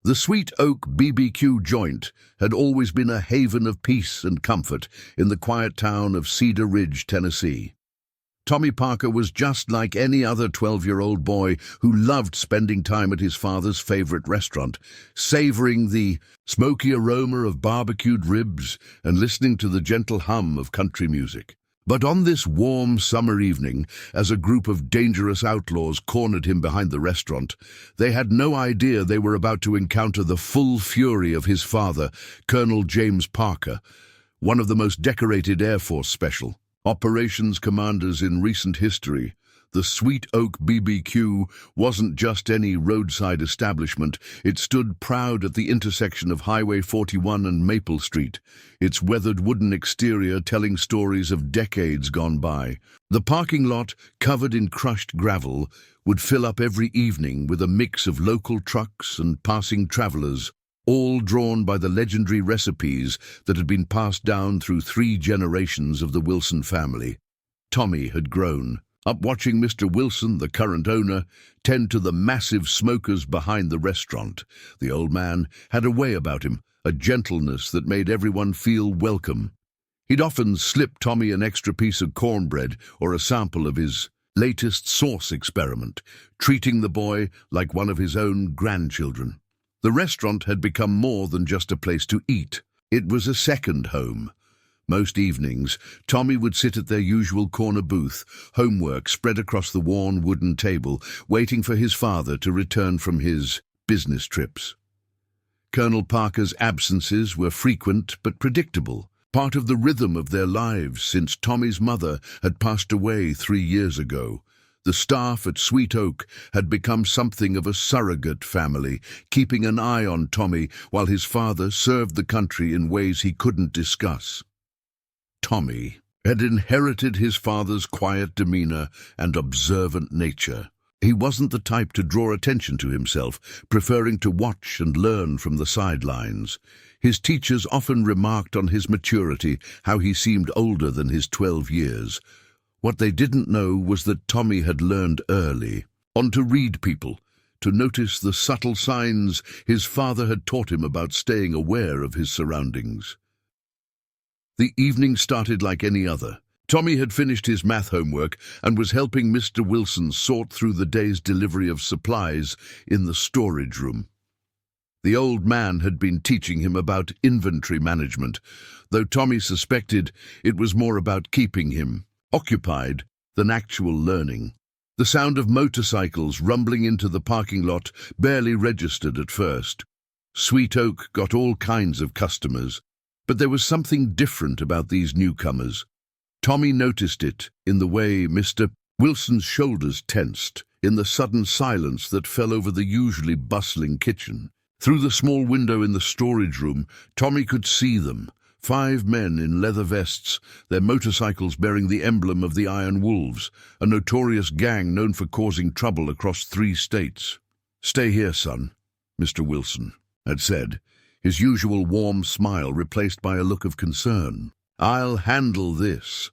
The Sweet Oak BBQ joint had always been a haven of peace and comfort in the quiet town of Cedar Ridge, Tennessee. Tommy Parker was just like any other 12-year-old boy who loved spending time at his father's favorite restaurant, savoring the smoky aroma of barbecued ribs and listening to the gentle hum of country music. But on this warm summer evening, as a group of dangerous outlaws cornered him behind the restaurant, they had no idea they were about to encounter the full fury of his father, Colonel James Parker, one of the most decorated Air Force Special Operations commanders in recent history. The Sweet Oak BBQ wasn't just any roadside establishment. It stood proud at the intersection of Highway 41 and Maple Street, its weathered wooden exterior telling stories of decades gone by. The parking lot, covered in crushed gravel, would fill up every evening with a mix of local trucks and passing travelers, all drawn by the legendary recipes that had been passed down through 3 generations of the Wilson family. Tommy had grown up watching Mr. Wilson, the current owner, tend to the massive smokers behind the restaurant. The old man had a way about him, a gentleness that made everyone feel welcome. He'd often slip Tommy an extra piece of cornbread or a sample of his latest sauce experiment, treating the boy like one of his own grandchildren. The restaurant had become more than just a place to eat. It was a second home. Most evenings, Tommy would sit at their usual corner booth, homework spread across the worn wooden table, waiting for his father to return from his business trips. Colonel Parker's absences were frequent but predictable, part of the rhythm of their lives since Tommy's mother had passed away 3 years ago. The staff at Sweet Oak had become something of a surrogate family, keeping an eye on Tommy while his father served the country in ways he couldn't discuss. Tommy had inherited his father's quiet demeanor and observant nature. He wasn't the type to draw attention to himself, preferring to watch and learn from the sidelines. His teachers often remarked on his maturity, how he seemed older than his 12 years. What they didn't know was that Tommy had learned early on to read people, to notice the subtle signs his father had taught him about staying aware of his surroundings. The evening started like any other. Tommy had finished his math homework and was helping Mr. Wilson sort through the day's delivery of supplies in the storage room. The old man had been teaching him about inventory management, though Tommy suspected it was more about keeping him occupied than actual learning. The sound of motorcycles rumbling into the parking lot barely registered at first. Sweet Oak got all kinds of customers, but there was something different about these newcomers. Tommy noticed it in the way Mr. Wilson's shoulders tensed, in the sudden silence that fell over the usually bustling kitchen. Through the small window in the storage room, Tommy could see them, 5 men in leather vests, their motorcycles bearing the emblem of the Iron Wolves, a notorious gang known for causing trouble across 3 states. "Stay here, son," Mr. Wilson had said, his usual warm smile replaced by a look of concern. "I'll handle this."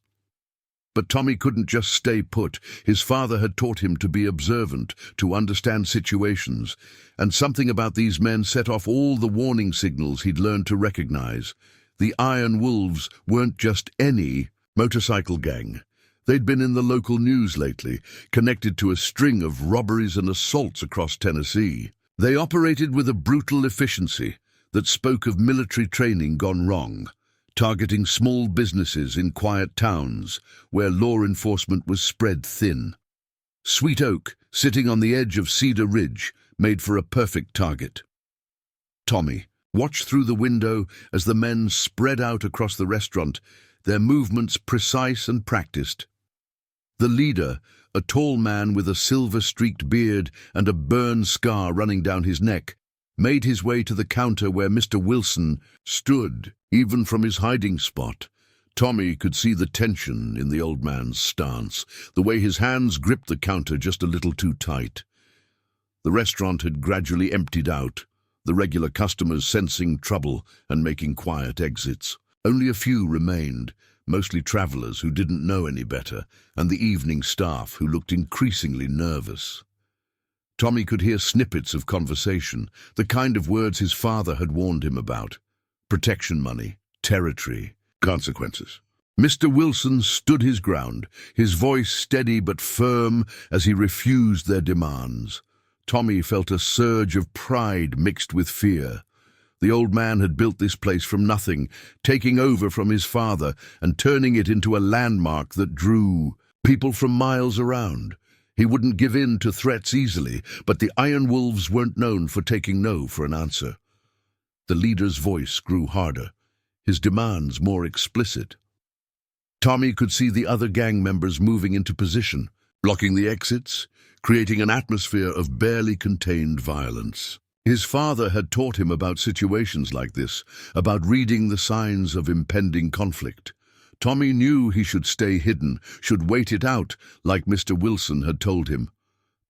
But Tommy couldn't just stay put. His father had taught him to be observant, to understand situations, and something about these men set off all the warning signals he'd learned to recognize. The Iron Wolves weren't just any motorcycle gang. They'd been in the local news lately, connected to a string of robberies and assaults across Tennessee. They operated with a brutal efficiency that spoke of military training gone wrong, targeting small businesses in quiet towns where law enforcement was spread thin. Sweet Oak, sitting on the edge of Cedar Ridge, made for a perfect target. Tommy watched through the window as the men spread out across the restaurant, their movements precise and practiced. The leader, a tall man with a silver-streaked beard and a burn scar running down his neck, made his way to the counter where Mr. Wilson stood. Even from his hiding spot, Tommy could see the tension in the old man's stance, the way his hands gripped the counter just a little too tight. The restaurant had gradually emptied out, the regular customers sensing trouble and making quiet exits. Only a few remained, mostly travelers who didn't know any better, and the evening staff who looked increasingly nervous. Tommy could hear snippets of conversation, the kind of words his father had warned him about. Protection money, territory, consequences. Mr. Wilson stood his ground, his voice steady but firm as he refused their demands. Tommy felt a surge of pride mixed with fear. The old man had built this place from nothing, taking over from his father and turning it into a landmark that drew people from miles around. He wouldn't give in to threats easily, but the Iron Wolves weren't known for taking no for an answer. The leader's voice grew harder, his demands more explicit. Tommy could see the other gang members moving into position, blocking the exits, creating an atmosphere of barely contained violence. His father had taught him about situations like this, about reading the signs of impending conflict. Tommy knew he should stay hidden, should wait it out, like Mr. Wilson had told him.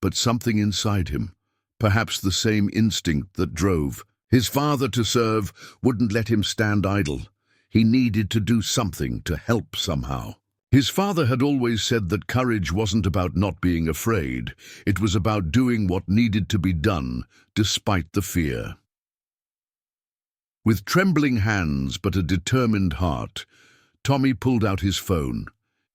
But something inside him, perhaps the same instinct that drove his father to serve, wouldn't let him stand idle. He needed to do something to help somehow. His father had always said that courage wasn't about not being afraid. It was about doing what needed to be done, despite the fear. With trembling hands but a determined heart, Tommy pulled out his phone.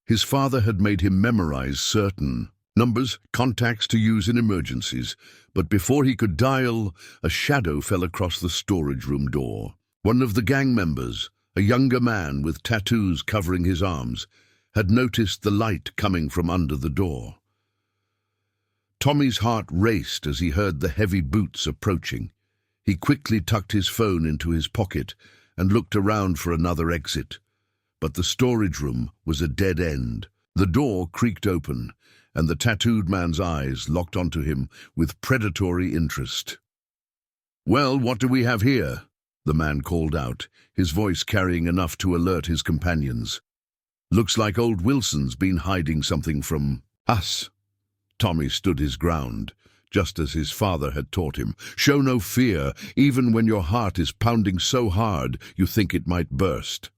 His father had made him memorize certain numbers, contacts to use in emergencies, but before he could dial, a shadow fell across the storage room door. One of the gang members, a younger man with tattoos covering his arms, had noticed the light coming from under the door. Tommy's heart raced as he heard the heavy boots approaching. He quickly tucked his phone into his pocket and looked around for another exit. But the storage room was a dead end. The door creaked open, and the tattooed man's eyes locked onto him with predatory interest. "Well, what do we have here?" the man called out, his voice carrying enough to alert his companions. "Looks like old Wilson's been hiding something from us." Tommy stood his ground, just as his father had taught him. Show no fear, even when your heart is pounding so hard you think it might burst.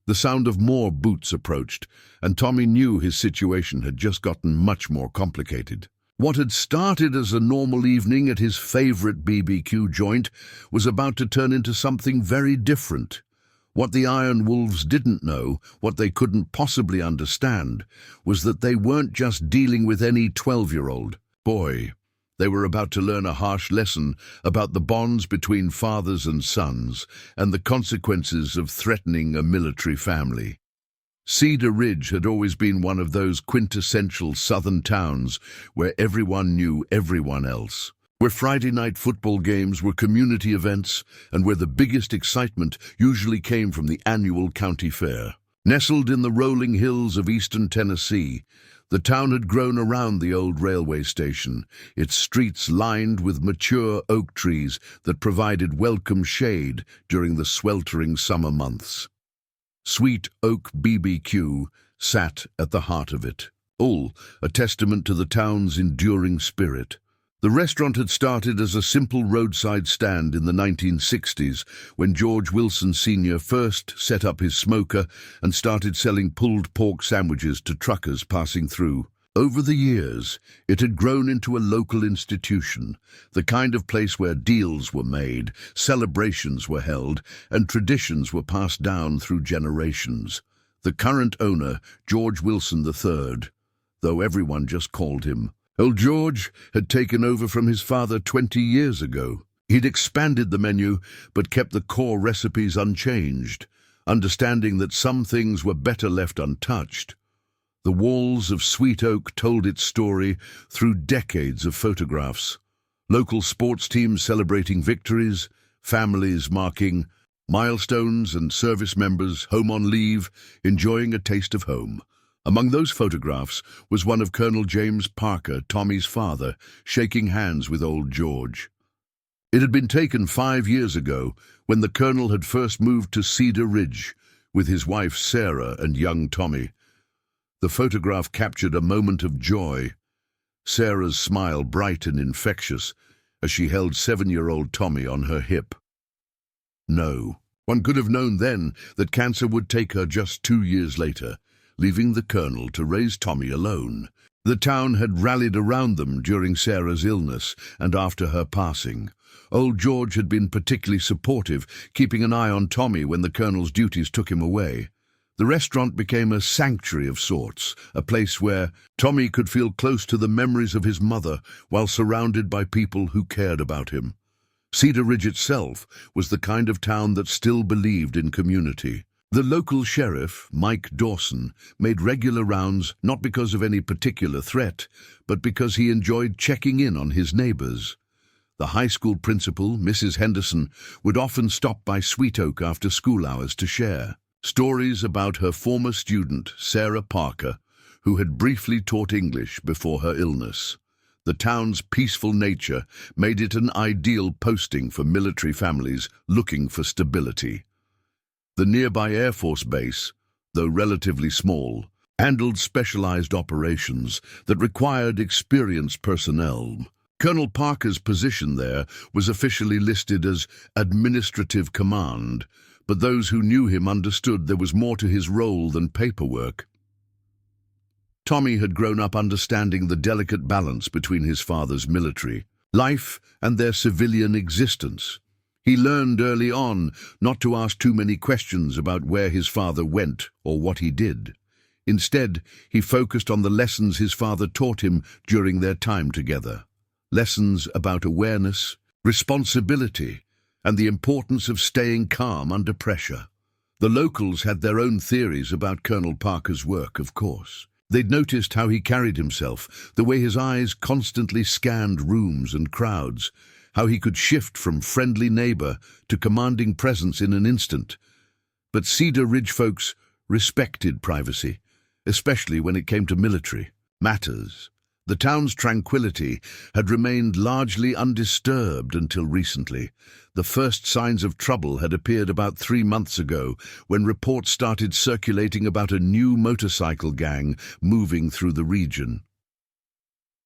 The sound of more boots approached, and Tommy knew his situation had just gotten much more complicated. What had started as a normal evening at his favorite BBQ joint was about to turn into something very different. What the Iron Wolves didn't know, what they couldn't possibly understand, was that they weren't just dealing with any 12-year-old boy. They were about to learn a harsh lesson about the bonds between fathers and sons and the consequences of threatening a military family. Cedar Ridge had always been one of those quintessential southern towns where everyone knew everyone else, where Friday night football games were community events and where the biggest excitement usually came from the annual county fair. Nestled in the rolling hills of eastern Tennessee, the town had grown around the old railway station, its streets lined with mature oak trees that provided welcome shade during the sweltering summer months. Sweet Oak BBQ sat at the heart of it, all a testament to the town's enduring spirit. The restaurant had started as a simple roadside stand in the 1960s when George Wilson Sr. first set up his smoker and started selling pulled pork sandwiches to truckers passing through. Over the years, it had grown into a local institution, the kind of place where deals were made, celebrations were held, and traditions were passed down through generations. The current owner, George Wilson III, though everyone just called him Old George, had taken over from his father 20 years ago. He'd expanded the menu, but kept the core recipes unchanged, understanding that some things were better left untouched. The walls of Sweet Oak told its story through decades of photographs. Local sports teams celebrating victories, families marking milestones, and service members home on leave, enjoying a taste of home. Among those photographs was one of Colonel James Parker, Tommy's father, shaking hands with old George. It had been taken 5 years ago when the colonel had first moved to Cedar Ridge with his wife Sarah and young Tommy. The photograph captured a moment of joy, Sarah's smile bright and infectious as she held 7-year-old Tommy on her hip. No, one could have known then that cancer would take her just 2 years later, leaving the colonel to raise Tommy alone. The town had rallied around them during Sarah's illness and after her passing. Old George had been particularly supportive, keeping an eye on Tommy when the colonel's duties took him away. The restaurant became a sanctuary of sorts, a place where Tommy could feel close to the memories of his mother while surrounded by people who cared about him. Cedar Ridge itself was the kind of town that still believed in community. The local sheriff, Mike Dawson, made regular rounds not because of any particular threat, but because he enjoyed checking in on his neighbors. The high school principal, Mrs. Henderson, would often stop by Sweet Oak after school hours to share stories about her former student, Sarah Parker, who had briefly taught English before her illness. The town's peaceful nature made it an ideal posting for military families looking for stability. The nearby Air Force base, though relatively small, handled specialized operations that required experienced personnel. Colonel Parker's position there was officially listed as Administrative Command, but those who knew him understood there was more to his role than paperwork. Tommy had grown up understanding the delicate balance between his father's military life and their civilian existence. He learned early on not to ask too many questions about where his father went or what he did. Instead, he focused on the lessons his father taught him during their time together. Lessons about awareness, responsibility, and the importance of staying calm under pressure. The locals had their own theories about Colonel Parker's work, of course. They'd noticed how he carried himself, the way his eyes constantly scanned rooms and crowds, how he could shift from friendly neighbor to commanding presence in an instant. But Cedar Ridge folks respected privacy, especially when it came to military matters. The town's tranquility had remained largely undisturbed until recently. The first signs of trouble had appeared about 3 months ago when reports started circulating about a new motorcycle gang moving through the region.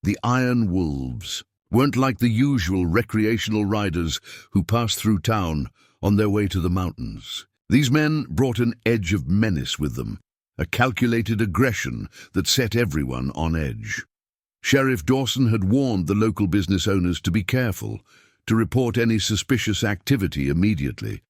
The Iron Wolves weren't like the usual recreational riders who passed through town on their way to the mountains. These men brought an edge of menace with them, a calculated aggression that set everyone on edge. Sheriff Dawson had warned the local business owners to be careful, to report any suspicious activity immediately.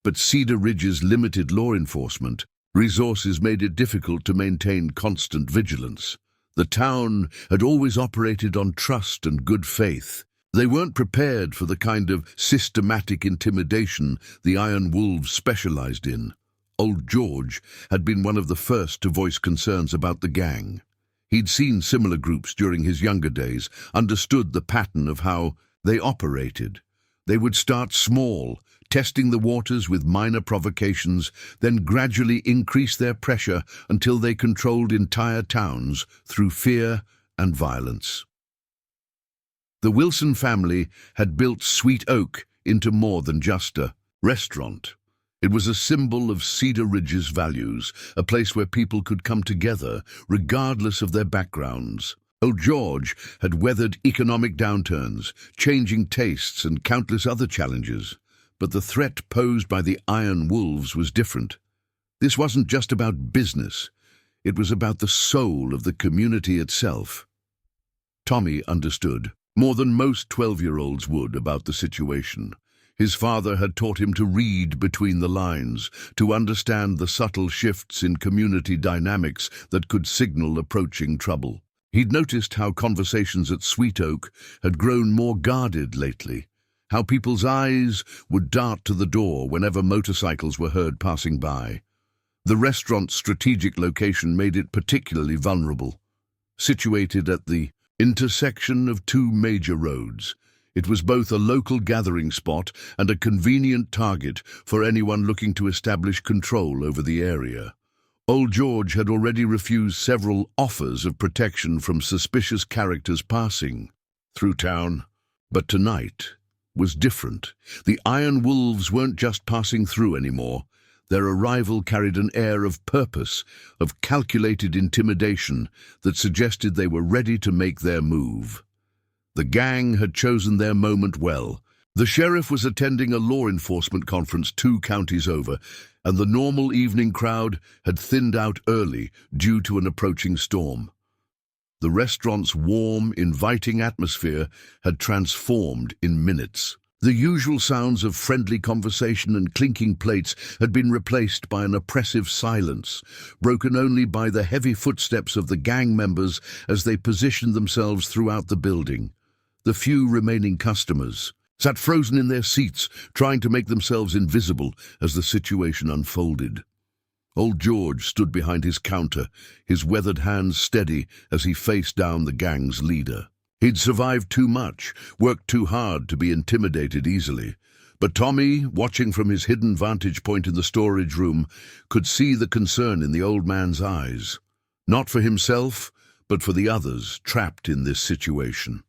But Cedar Ridge's limited law enforcement resources made it difficult to maintain constant vigilance. The town had always operated on trust and good faith. They weren't prepared for the kind of systematic intimidation the Iron Wolves specialized in. Old George had been one of the first to voice concerns about the gang. He'd seen similar groups during his younger days, understood the pattern of how they operated. They would start small, testing the waters with minor provocations, then gradually increase their pressure until they controlled entire towns through fear and violence. The Wilson family had built Sweet Oak into more than just a restaurant. It was a symbol of Cedar Ridge's values, a place where people could come together, regardless of their backgrounds. Old George had weathered economic downturns, changing tastes, and countless other challenges. But the threat posed by the Iron Wolves was different. This wasn't just about business. It was about the soul of the community itself. Tommy understood, more than most 12-year-olds would, about the situation. His father had taught him to read between the lines, to understand the subtle shifts in community dynamics that could signal approaching trouble. He'd noticed how conversations at Sweet Oak had grown more guarded lately, how people's eyes would dart to the door whenever motorcycles were heard passing by. The restaurant's strategic location made it particularly vulnerable. Situated at the intersection of two major roads, it was both a local gathering spot and a convenient target for anyone looking to establish control over the area. Old George had already refused several offers of protection from suspicious characters passing through town, but tonight was different. The Iron Wolves weren't just passing through anymore. Their arrival carried an air of purpose, of calculated intimidation that suggested they were ready to make their move. The gang had chosen their moment well. The sheriff was attending a law enforcement conference 2 counties over, and the normal evening crowd had thinned out early due to an approaching storm. The restaurant's warm, inviting atmosphere had transformed in minutes. The usual sounds of friendly conversation and clinking plates had been replaced by an oppressive silence, broken only by the heavy footsteps of the gang members as they positioned themselves throughout the building. The few remaining customers sat frozen in their seats, trying to make themselves invisible as the situation unfolded. Old George stood behind his counter, his weathered hands steady as he faced down the gang's leader. He'd survived too much, worked too hard to be intimidated easily. But Tommy, watching from his hidden vantage point in the storage room, could see the concern in the old man's eyes. Not for himself, but for the others trapped in this situation.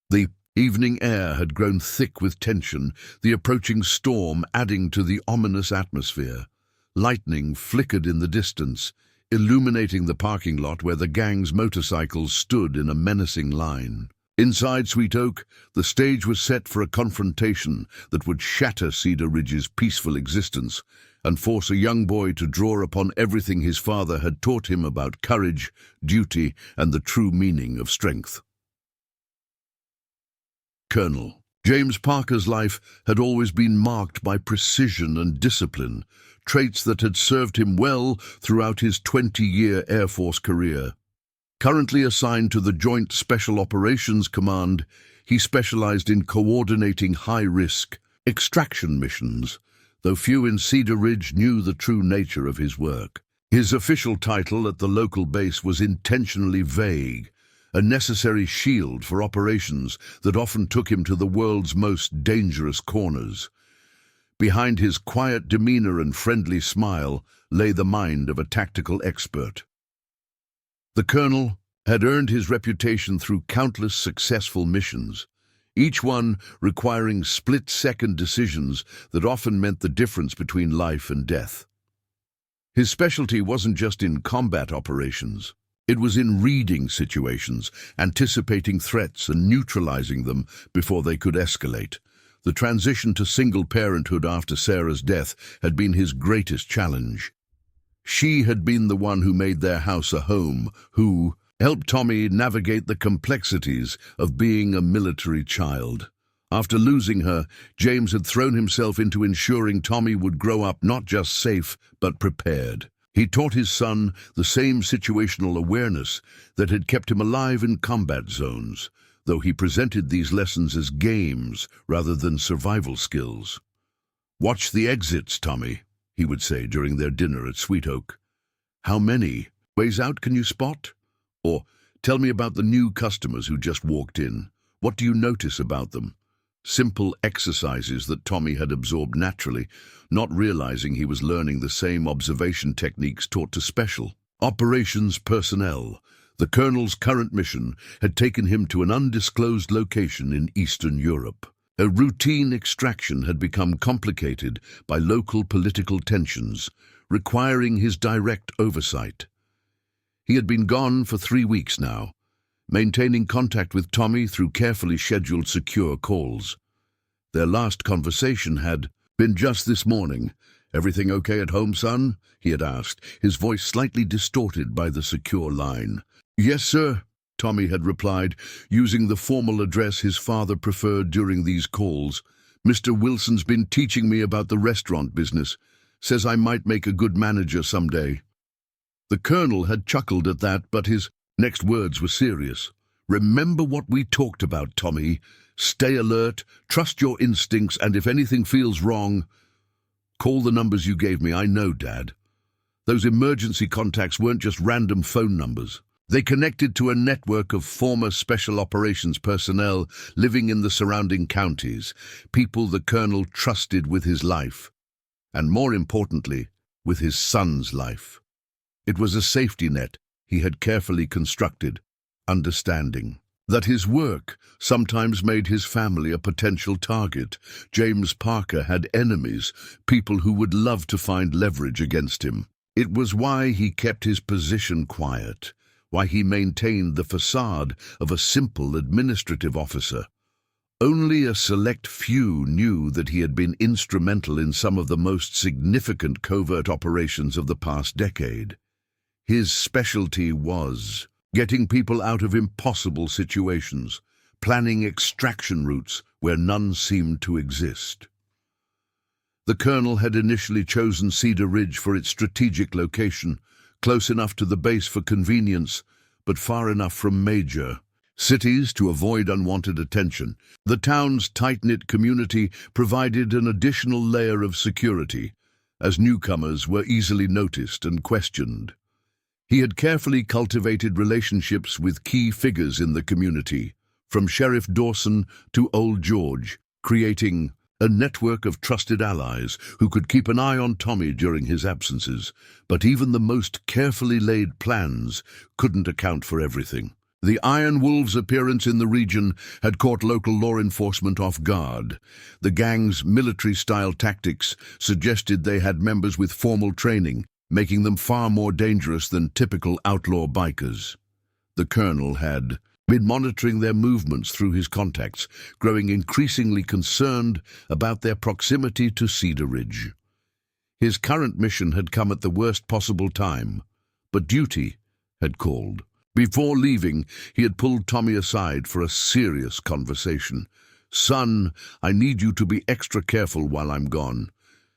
The evening air had grown thick with tension, the approaching storm adding to the ominous atmosphere. Lightning flickered in the distance, illuminating the parking lot where the gang's motorcycles stood in a menacing line. Inside Sweet Oak, the stage was set for a confrontation that would shatter Cedar Ridge's peaceful existence and force a young boy to draw upon everything his father had taught him about courage, duty, and the true meaning of strength. Colonel James Parker's life had always been marked by precision and discipline, traits that had served him well throughout his 20-year Air Force career. Currently assigned to the Joint Special Operations Command, he specialized in coordinating high-risk extraction missions, though few in Cedar Ridge knew the true nature of his work. His official title at the local base was intentionally vague, a necessary shield for operations that often took him to the world's most dangerous corners. Behind his quiet demeanor and friendly smile lay the mind of a tactical expert. The colonel had earned his reputation through countless successful missions, each one requiring split-second decisions that often meant the difference between life and death. His specialty wasn't just in combat operations. It was in reading situations, anticipating threats and neutralizing them before they could escalate. The transition to single parenthood after Sarah's death had been his greatest challenge. She had been the one who made their house a home, who helped Tommy navigate the complexities of being a military child. After losing her, James had thrown himself into ensuring Tommy would grow up not just safe, but prepared. He taught his son the same situational awareness that had kept him alive in combat zones, though he presented these lessons as games rather than survival skills. "Watch the exits, Tommy," he would say during their dinner at Sweet Oak. "How many ways out can you spot?" Or, "Tell me about the new customers who just walked in. What do you notice about them?" Simple exercises that Tommy had absorbed naturally, not realizing he was learning the same observation techniques taught to special operations personnel. The colonel's current mission had taken him to an undisclosed location in Eastern Europe. A routine extraction had become complicated by local political tensions, requiring his direct oversight. He had been gone for 3 weeks now, maintaining contact with Tommy through carefully scheduled secure calls. Their last conversation had been just this morning. "Everything okay at home, son?" he had asked, his voice slightly distorted by the secure line. "Yes, sir," Tommy had replied, using the formal address his father preferred during these calls. "Mr. Wilson's been teaching me about the restaurant business. Says I might make a good manager someday." The colonel had chuckled at that, but his next words were serious. "Remember what we talked about, Tommy. Stay alert, trust your instincts, and if anything feels wrong, call the numbers you gave me. I know, Dad. Those emergency contacts weren't just random phone numbers. They connected to a network of former special operations personnel living in the surrounding counties, people the colonel trusted with his life, and more importantly, with his son's life. It was a safety net he had carefully constructed, understanding that his work sometimes made his family a potential target. James Parker had enemies, people who would love to find leverage against him. It was why he kept his position quiet, why he maintained the facade of a simple administrative officer. Only a select few knew that he had been instrumental in some of the most significant covert operations of the past decade. His specialty was getting people out of impossible situations, planning extraction routes where none seemed to exist. The colonel had initially chosen Cedar Ridge for its strategic location, close enough to the base for convenience, but far enough from major cities to avoid unwanted attention. The town's tight-knit community provided an additional layer of security, as newcomers were easily noticed and questioned. He had carefully cultivated relationships with key figures in the community, from Sheriff Dawson to Old George, creating a network of trusted allies who could keep an eye on Tommy during his absences. But even the most carefully laid plans couldn't account for everything. The Iron Wolves' appearance in the region had caught local law enforcement off guard. The gang's military-style tactics suggested they had members with formal training, making them far more dangerous than typical outlaw bikers. The colonel had been monitoring their movements through his contacts, growing increasingly concerned about their proximity to Cedar Ridge. His current mission had come at the worst possible time, but duty had called. Before leaving, he had pulled Tommy aside for a serious conversation. "Son, I need you to be extra careful while I'm gone.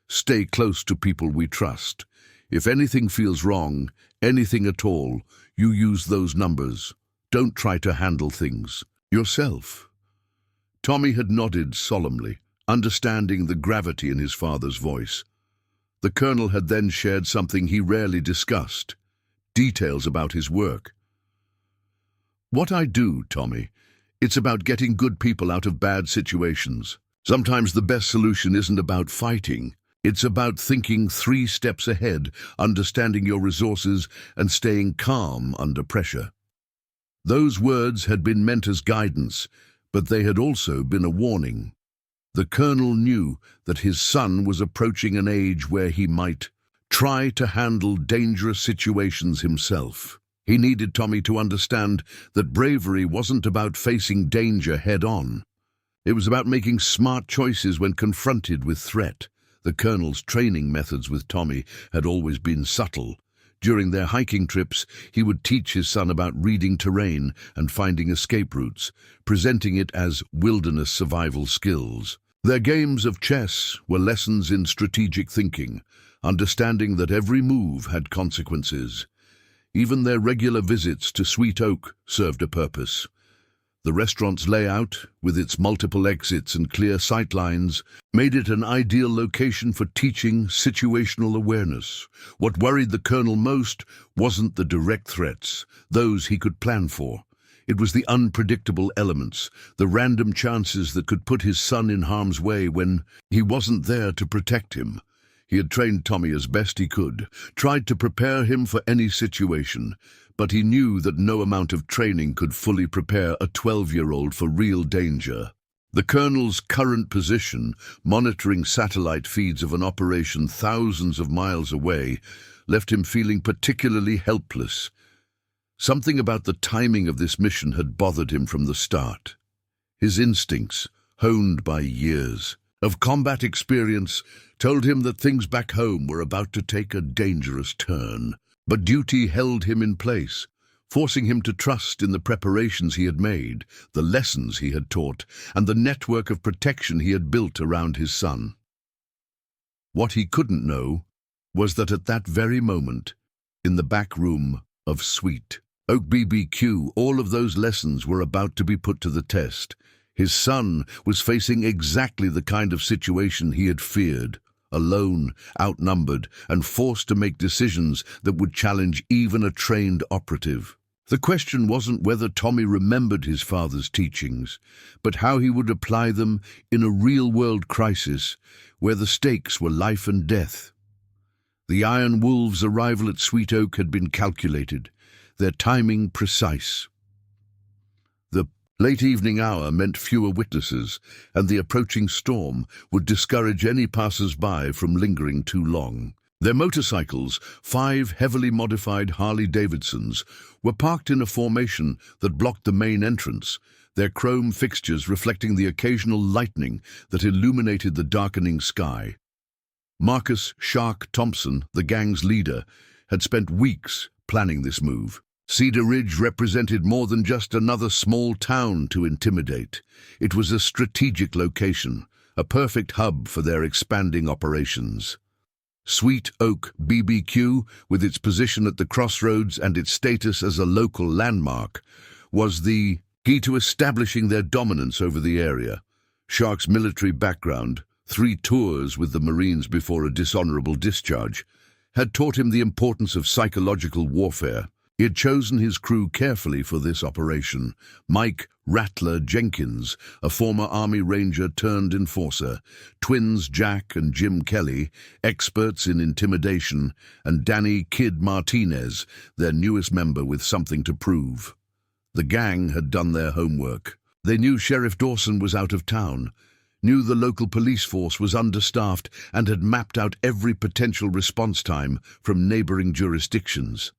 Stay close to people we trust. If anything feels wrong, anything at all, you use those numbers. Don't try to handle things yourself." Tommy had nodded solemnly, understanding the gravity in his father's voice. The colonel had then shared something he rarely discussed, details about his work. "What I do, Tommy, it's about getting good people out of bad situations. Sometimes the best solution isn't about fighting. It's about thinking 3 steps ahead, understanding your resources, and staying calm under pressure." Those words had been meant as guidance, but they had also been a warning. The colonel knew that his son was approaching an age where he might try to handle dangerous situations himself. He needed Tommy to understand that bravery wasn't about facing danger head-on. It was about making smart choices when confronted with threat. The colonel's training methods with Tommy had always been subtle. During their hiking trips, he would teach his son about reading terrain and finding escape routes, presenting it as wilderness survival skills. Their games of chess were lessons in strategic thinking, understanding that every move had consequences. Even their regular visits to Sweet Oak served a purpose. The restaurant's layout, with its multiple exits and clear sightlines, made it an ideal location for teaching situational awareness. What worried the colonel most wasn't the direct threats, those he could plan for. It was the unpredictable elements, the random chances that could put his son in harm's way when he wasn't there to protect him. He had trained Tommy as best he could, tried to prepare him for any situation, but he knew that no amount of training could fully prepare a 12-year-old for real danger. The colonel's current position, monitoring satellite feeds of an operation thousands of miles away, left him feeling particularly helpless. Something about the timing of this mission had bothered him from the start. His instincts, honed by years of combat experience, told him that things back home were about to take a dangerous turn. But duty held him in place, forcing him to trust in the preparations he had made, the lessons he had taught, and the network of protection he had built around his son. What he couldn't know was that at that very moment, in the back room of Sweet Oak BBQ, all of those lessons were about to be put to the test. His son was facing exactly the kind of situation he had feared. Alone, outnumbered, and forced to make decisions that would challenge even a trained operative. The question wasn't whether Tommy remembered his father's teachings, but how he would apply them in a real-world crisis where the stakes were life and death. The Iron Wolves' arrival at Sweet Oak had been calculated, their timing precise. The late evening hour meant fewer witnesses, and the approaching storm would discourage any passers-by from lingering too long. Their motorcycles, 5 heavily modified Harley-Davidsons, were parked in a formation that blocked the main entrance, their chrome fixtures reflecting the occasional lightning that illuminated the darkening sky. Marcus "Shark" Thompson, the gang's leader, had spent weeks planning this move. Cedar Ridge represented more than just another small town to intimidate. It was a strategic location, a perfect hub for their expanding operations. Sweet Oak BBQ, with its position at the crossroads and its status as a local landmark, was the key to establishing their dominance over the area. Shark's military background, 3 tours with the Marines before a dishonorable discharge, had taught him the importance of psychological warfare. He had chosen his crew carefully for this operation. Mike "Rattler" Jenkins, a former Army Ranger turned enforcer, twins Jack and Jim Kelly, experts in intimidation, and Danny "Kid" Martinez, their newest member with something to prove. The gang had done their homework. They knew Sheriff Dawson was out of town, knew the local police force was understaffed, and had mapped out every potential response time from neighboring jurisdictions.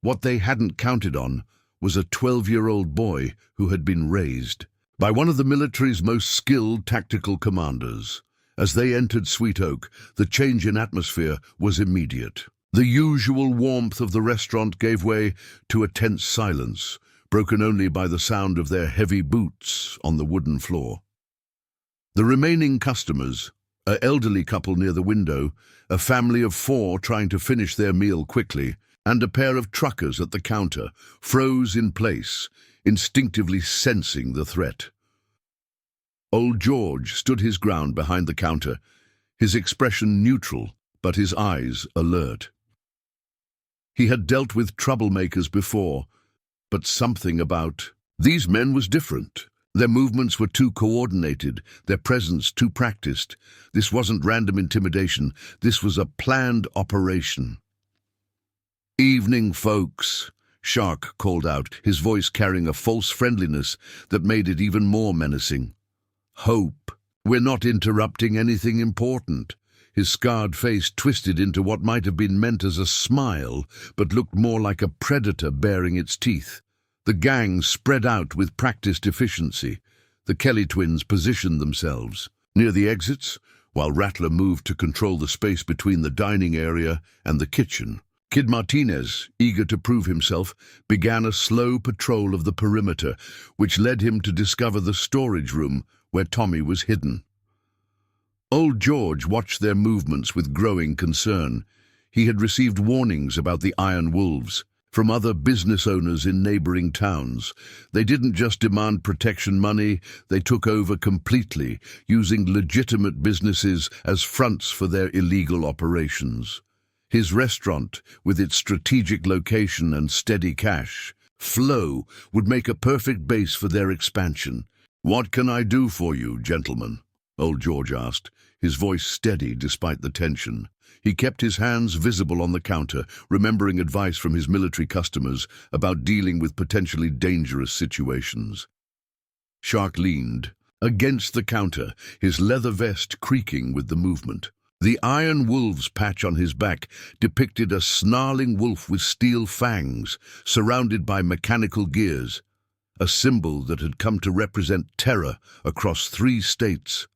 What they hadn't counted on was a 12-year-old boy who had been raised by one of the military's most skilled tactical commanders. As they entered Sweet Oak, the change in atmosphere was immediate. The usual warmth of the restaurant gave way to a tense silence, broken only by the sound of their heavy boots on the wooden floor. The remaining customers, an elderly couple near the window, a family of 4 trying to finish their meal quickly, and a pair of truckers at the counter, froze in place, instinctively sensing the threat. Old George stood his ground behind the counter, his expression neutral, but his eyes alert. He had dealt with troublemakers before, but something about these men was different. Their movements were too coordinated, their presence too practiced. This wasn't random intimidation, this was a planned operation. "Evening, folks," Shark called out, his voice carrying a false friendliness that made it even more menacing. "Hope we're not interrupting anything important." His scarred face twisted into what might have been meant as a smile, but looked more like a predator baring its teeth. The gang spread out with practiced efficiency. The Kelly twins positioned themselves near the exits, while Rattler moved to control the space between the dining area and the kitchen. Kid Martinez, eager to prove himself, began a slow patrol of the perimeter, which led him to discover the storage room where Tommy was hidden. Old George watched their movements with growing concern. He had received warnings about the Iron Wolves from other business owners in neighboring towns. They didn't just demand protection money, they took over completely, using legitimate businesses as fronts for their illegal operations. His restaurant, with its strategic location and steady cash flow, would make a perfect base for their expansion. "What can I do for you, gentlemen?" Old George asked, his voice steady despite the tension. He kept his hands visible on the counter, remembering advice from his military customers about dealing with potentially dangerous situations. Shark leaned against the counter, his leather vest creaking with the movement. The Iron Wolves patch on his back depicted a snarling wolf with steel fangs, surrounded by mechanical gears, a symbol that had come to represent terror across 3 states.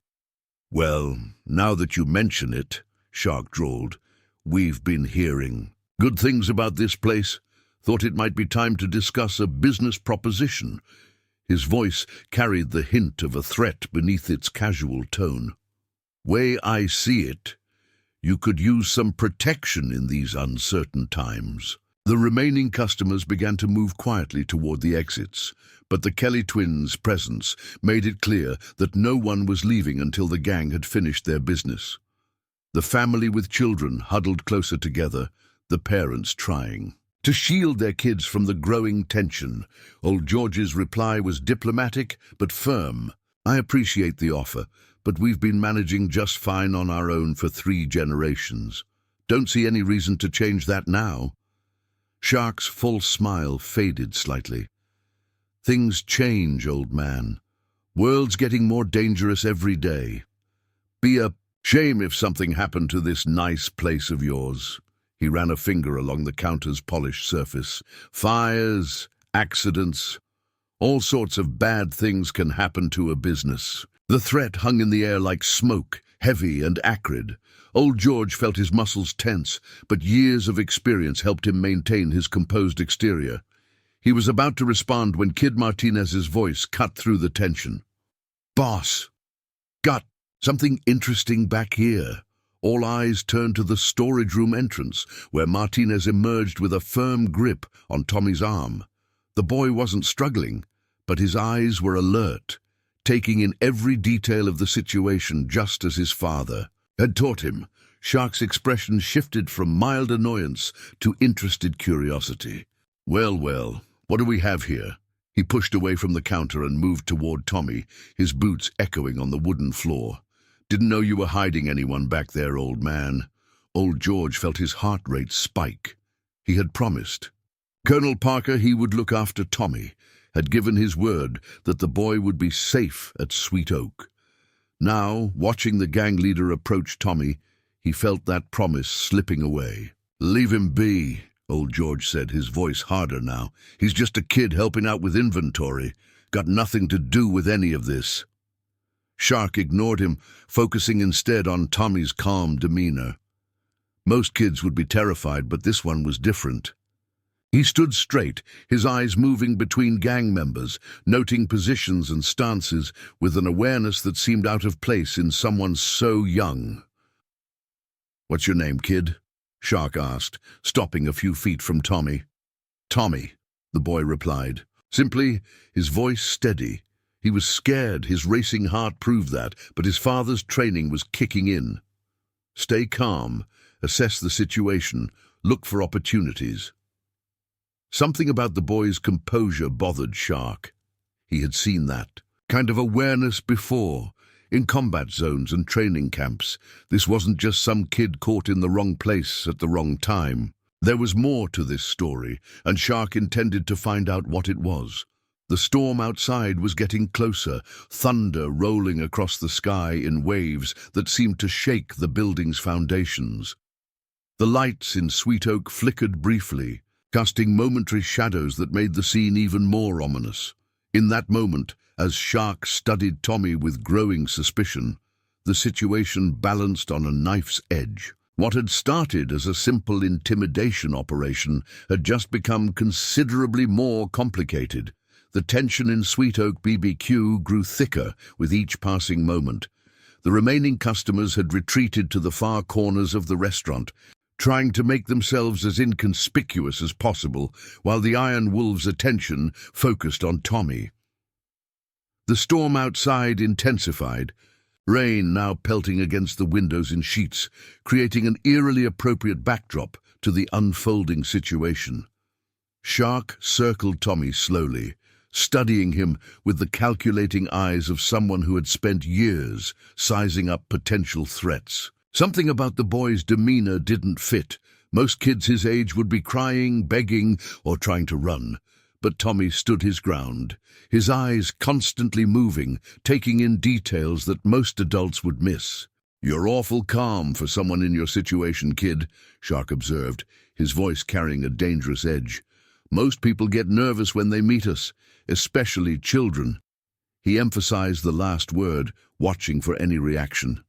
"Well, now that you mention it," Shark drawled, "we've been hearing good things about this place. Thought it might be time to discuss a business proposition." His voice carried the hint of a threat beneath its casual tone. "Way I see it, you could use some protection in these uncertain times." The remaining customers began to move quietly toward the exits, but the Kelly twins' presence made it clear that no one was leaving until the gang had finished their business. The family with children huddled closer together, the parents trying to shield their kids from the growing tension. Old George's reply was diplomatic but firm. "I appreciate the offer, but we've been managing just fine on our own for 3 generations. Don't see any reason to change that now." Shark's false smile faded slightly. "Things change, old man. World's getting more dangerous every day. Be a shame if something happened to this nice place of yours." He ran a finger along the counter's polished surface. "Fires, accidents, all sorts of bad things can happen to a business." The threat hung in the air like smoke, heavy and acrid. Old George felt his muscles tense, but years of experience helped him maintain his composed exterior. He was about to respond when Kid Martinez's voice cut through the tension. "Boss, got something interesting back here." All eyes turned to the storage room entrance, where Martinez emerged with a firm grip on Tommy's arm. The boy wasn't struggling, but his eyes were alert, taking in every detail of the situation just as his father had taught him. Shark's expression shifted from mild annoyance to interested curiosity. Well, what do we have here?" He pushed away from the counter and moved toward Tommy, his boots echoing on the wooden floor. "Didn't know you were hiding anyone back there, old man." Old George felt his heart rate spike. He had promised Colonel Parker he would look after Tommy, had given his word that the boy would be safe at Sweet Oak. Now, watching the gang leader approach Tommy, he felt that promise slipping away. "Leave him be," Old George said, his voice harder now. "He's just a kid helping out with inventory. Got nothing to do with any of this." Shark ignored him, focusing instead on Tommy's calm demeanor. Most kids would be terrified, but this one was different. He stood straight, his eyes moving between gang members, noting positions and stances with an awareness that seemed out of place in someone so young. "What's your name, kid?" Shark asked, stopping a few feet from Tommy. "Tommy," the boy replied. Simply, his voice steady. He was scared, his racing heart proved that, but his father's training was kicking in. Stay calm, assess the situation, look for opportunities. Something about the boy's composure bothered Shark. He had seen that kind of awareness before, in combat zones and training camps. This wasn't just some kid caught in the wrong place at the wrong time. There was more to this story, and Shark intended to find out what it was. The storm outside was getting closer, thunder rolling across the sky in waves that seemed to shake the building's foundations. The lights in Sweet Oak flickered briefly, casting momentary shadows that made the scene even more ominous. In that moment, as Shark studied Tommy with growing suspicion, the situation balanced on a knife's edge. What had started as a simple intimidation operation had just become considerably more complicated. The tension in Sweet Oak BBQ grew thicker with each passing moment. The remaining customers had retreated to the far corners of the restaurant, trying to make themselves as inconspicuous as possible, while the Iron Wolf's attention focused on Tommy. The storm outside intensified, rain now pelting against the windows in sheets, creating an eerily appropriate backdrop to the unfolding situation. Shark circled Tommy slowly, studying him with the calculating eyes of someone who had spent years sizing up potential threats. Something about the boy's demeanor didn't fit. Most kids his age would be crying, begging, or trying to run. But Tommy stood his ground, his eyes constantly moving, taking in details that most adults would miss. "You're awful calm for someone in your situation, kid," Shark observed, his voice carrying a dangerous edge. "Most people get nervous when they meet us, especially children." He emphasized the last word, watching for any reaction.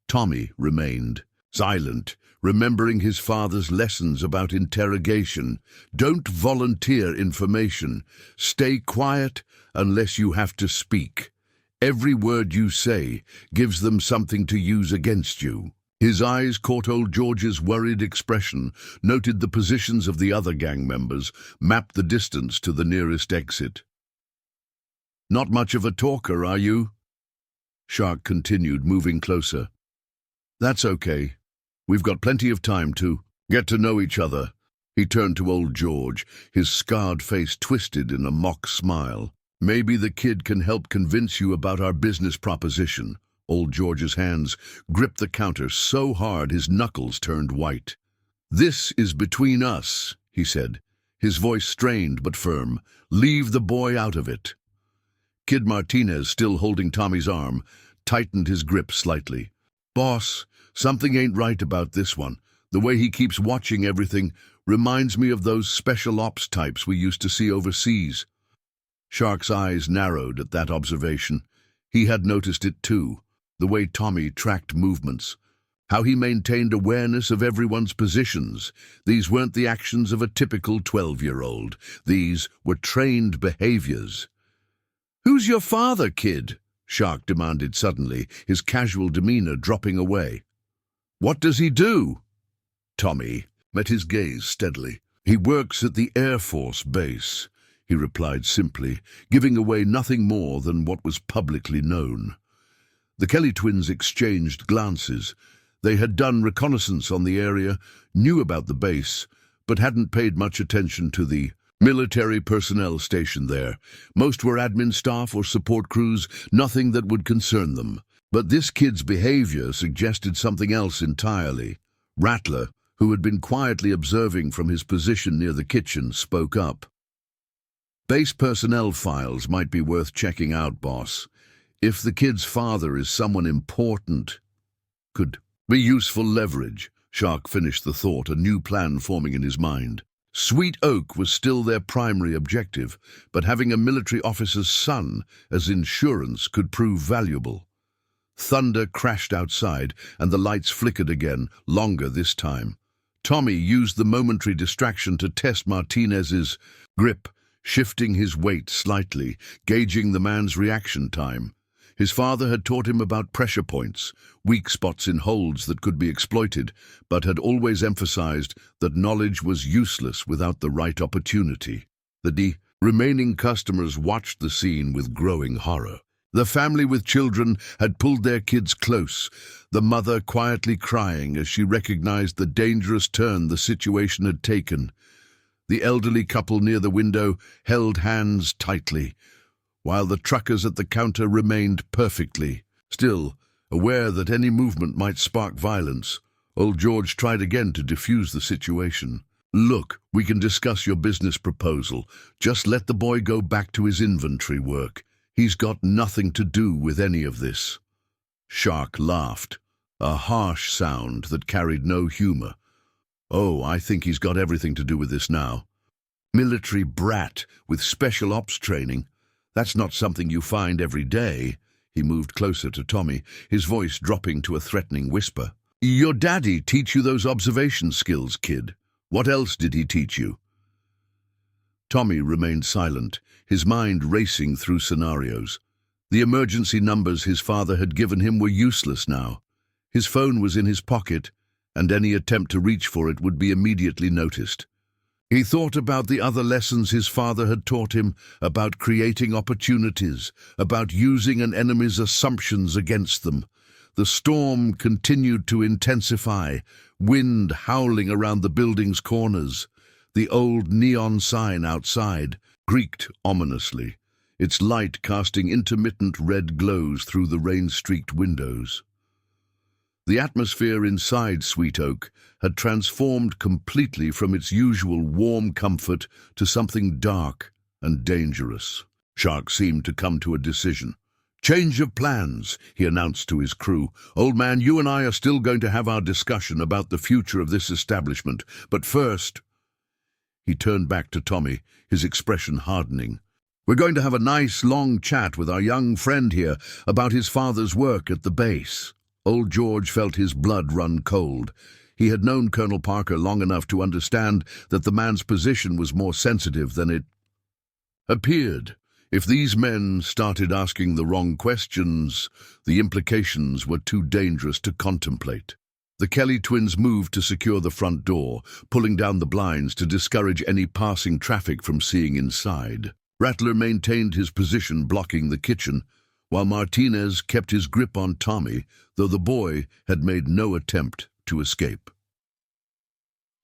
Tommy remained silent, remembering his father's lessons about interrogation. Don't volunteer information. Stay quiet unless you have to speak. Every word you say gives them something to use against you. His eyes caught old George's worried expression, noted the positions of the other gang members, mapped the distance to the nearest exit. "Not much of a talker, are you?" Shark continued, moving closer. "That's okay. We've got plenty of time to get to know each other." He turned to old George, his scarred face twisted in a mock smile. "Maybe the kid can help convince you about our business proposition." Old George's hands gripped the counter so hard his knuckles turned white. "This is between us," he said, his voice strained but firm. "Leave the boy out of it." Kid Martinez, still holding Tommy's arm, tightened his grip slightly. "Boss, something ain't right about this one. The way he keeps watching everything reminds me of those special ops types we used to see overseas." Shark's eyes narrowed at that observation. He had noticed it too, the way Tommy tracked movements. How he maintained awareness of everyone's positions. These weren't the actions of a typical 12-year-old. These were trained behaviors. "Who's your father, kid?" Shark demanded suddenly, his casual demeanor dropping away. "What does he do?" Tommy met his gaze steadily. "He works at the Air Force base," he replied simply, giving away nothing more than what was publicly known. The Kelly twins exchanged glances. They had done reconnaissance on the area, knew about the base, but hadn't paid much attention to the military personnel stationed there. Most were admin staff or support crews, nothing that would concern them. But this kid's behavior suggested something else entirely. Rattler, who had been quietly observing from his position near the kitchen, spoke up. "Base personnel files might be worth checking out, boss. If the kid's father is someone important, could be useful leverage." Shark finished the thought, a new plan forming in his mind. Sweet Oak was still their primary objective, but having a military officer's son as insurance could prove valuable. Thunder crashed outside, and the lights flickered again, longer this time. Tommy used the momentary distraction to test Martinez's grip, shifting his weight slightly, gauging the man's reaction time. His father had taught him about pressure points, weak spots in holds that could be exploited, but had always emphasized that knowledge was useless without the right opportunity. The remaining customers watched the scene with growing horror. The family with children had pulled their kids close, the mother quietly crying as she recognized the dangerous turn the situation had taken. The elderly couple near the window held hands tightly, while the truckers at the counter remained perfectly still, aware that any movement might spark violence. Old George tried again to defuse the situation. "Look, we can discuss your business proposal. Just let the boy go back to his inventory work. He's got nothing to do with any of this." Shark laughed, a harsh sound that carried no humor. "Oh, I think he's got everything to do with this now. Military brat with special ops training. That's not something you find every day." He moved closer to Tommy, his voice dropping to a threatening whisper. "Your daddy teach you those observation skills, kid? What else did he teach you?" Tommy remained silent, his mind racing through scenarios. The emergency numbers his father had given him were useless now. His phone was in his pocket, and any attempt to reach for it would be immediately noticed. He thought about the other lessons his father had taught him, about creating opportunities, about using an enemy's assumptions against them. The storm continued to intensify, wind howling around the building's corners. The old neon sign outside creaked ominously, its light casting intermittent red glows through the rain-streaked windows. The atmosphere inside Sweet Oak had transformed completely from its usual warm comfort to something dark and dangerous. Shark seemed to come to a decision. "Change of plans," he announced to his crew. "Old man, you and I are still going to have our discussion about the future of this establishment, but first—" He turned back to Tommy, his expression hardening. "We're going to have a nice, long chat with our young friend here about his father's work at the base." Old George felt his blood run cold. He had known Colonel Parker long enough to understand that the man's position was more sensitive than it appeared. If these men started asking the wrong questions, the implications were too dangerous to contemplate. The Kelly twins moved to secure the front door, pulling down the blinds to discourage any passing traffic from seeing inside. Rattler maintained his position blocking the kitchen, while Martinez kept his grip on Tommy, though the boy had made no attempt to escape.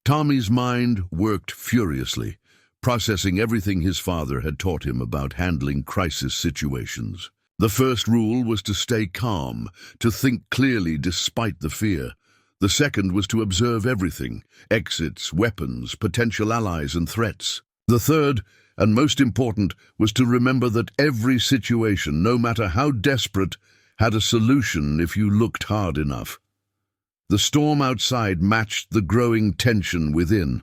Tommy's mind worked furiously, processing everything his father had taught him about handling crisis situations. The first rule was to stay calm, to think clearly despite the fear. The second was to observe everything: exits, weapons, potential allies and threats. The third, and most important, was to remember that every situation, no matter how desperate, had a solution if you looked hard enough. The storm outside matched the growing tension within.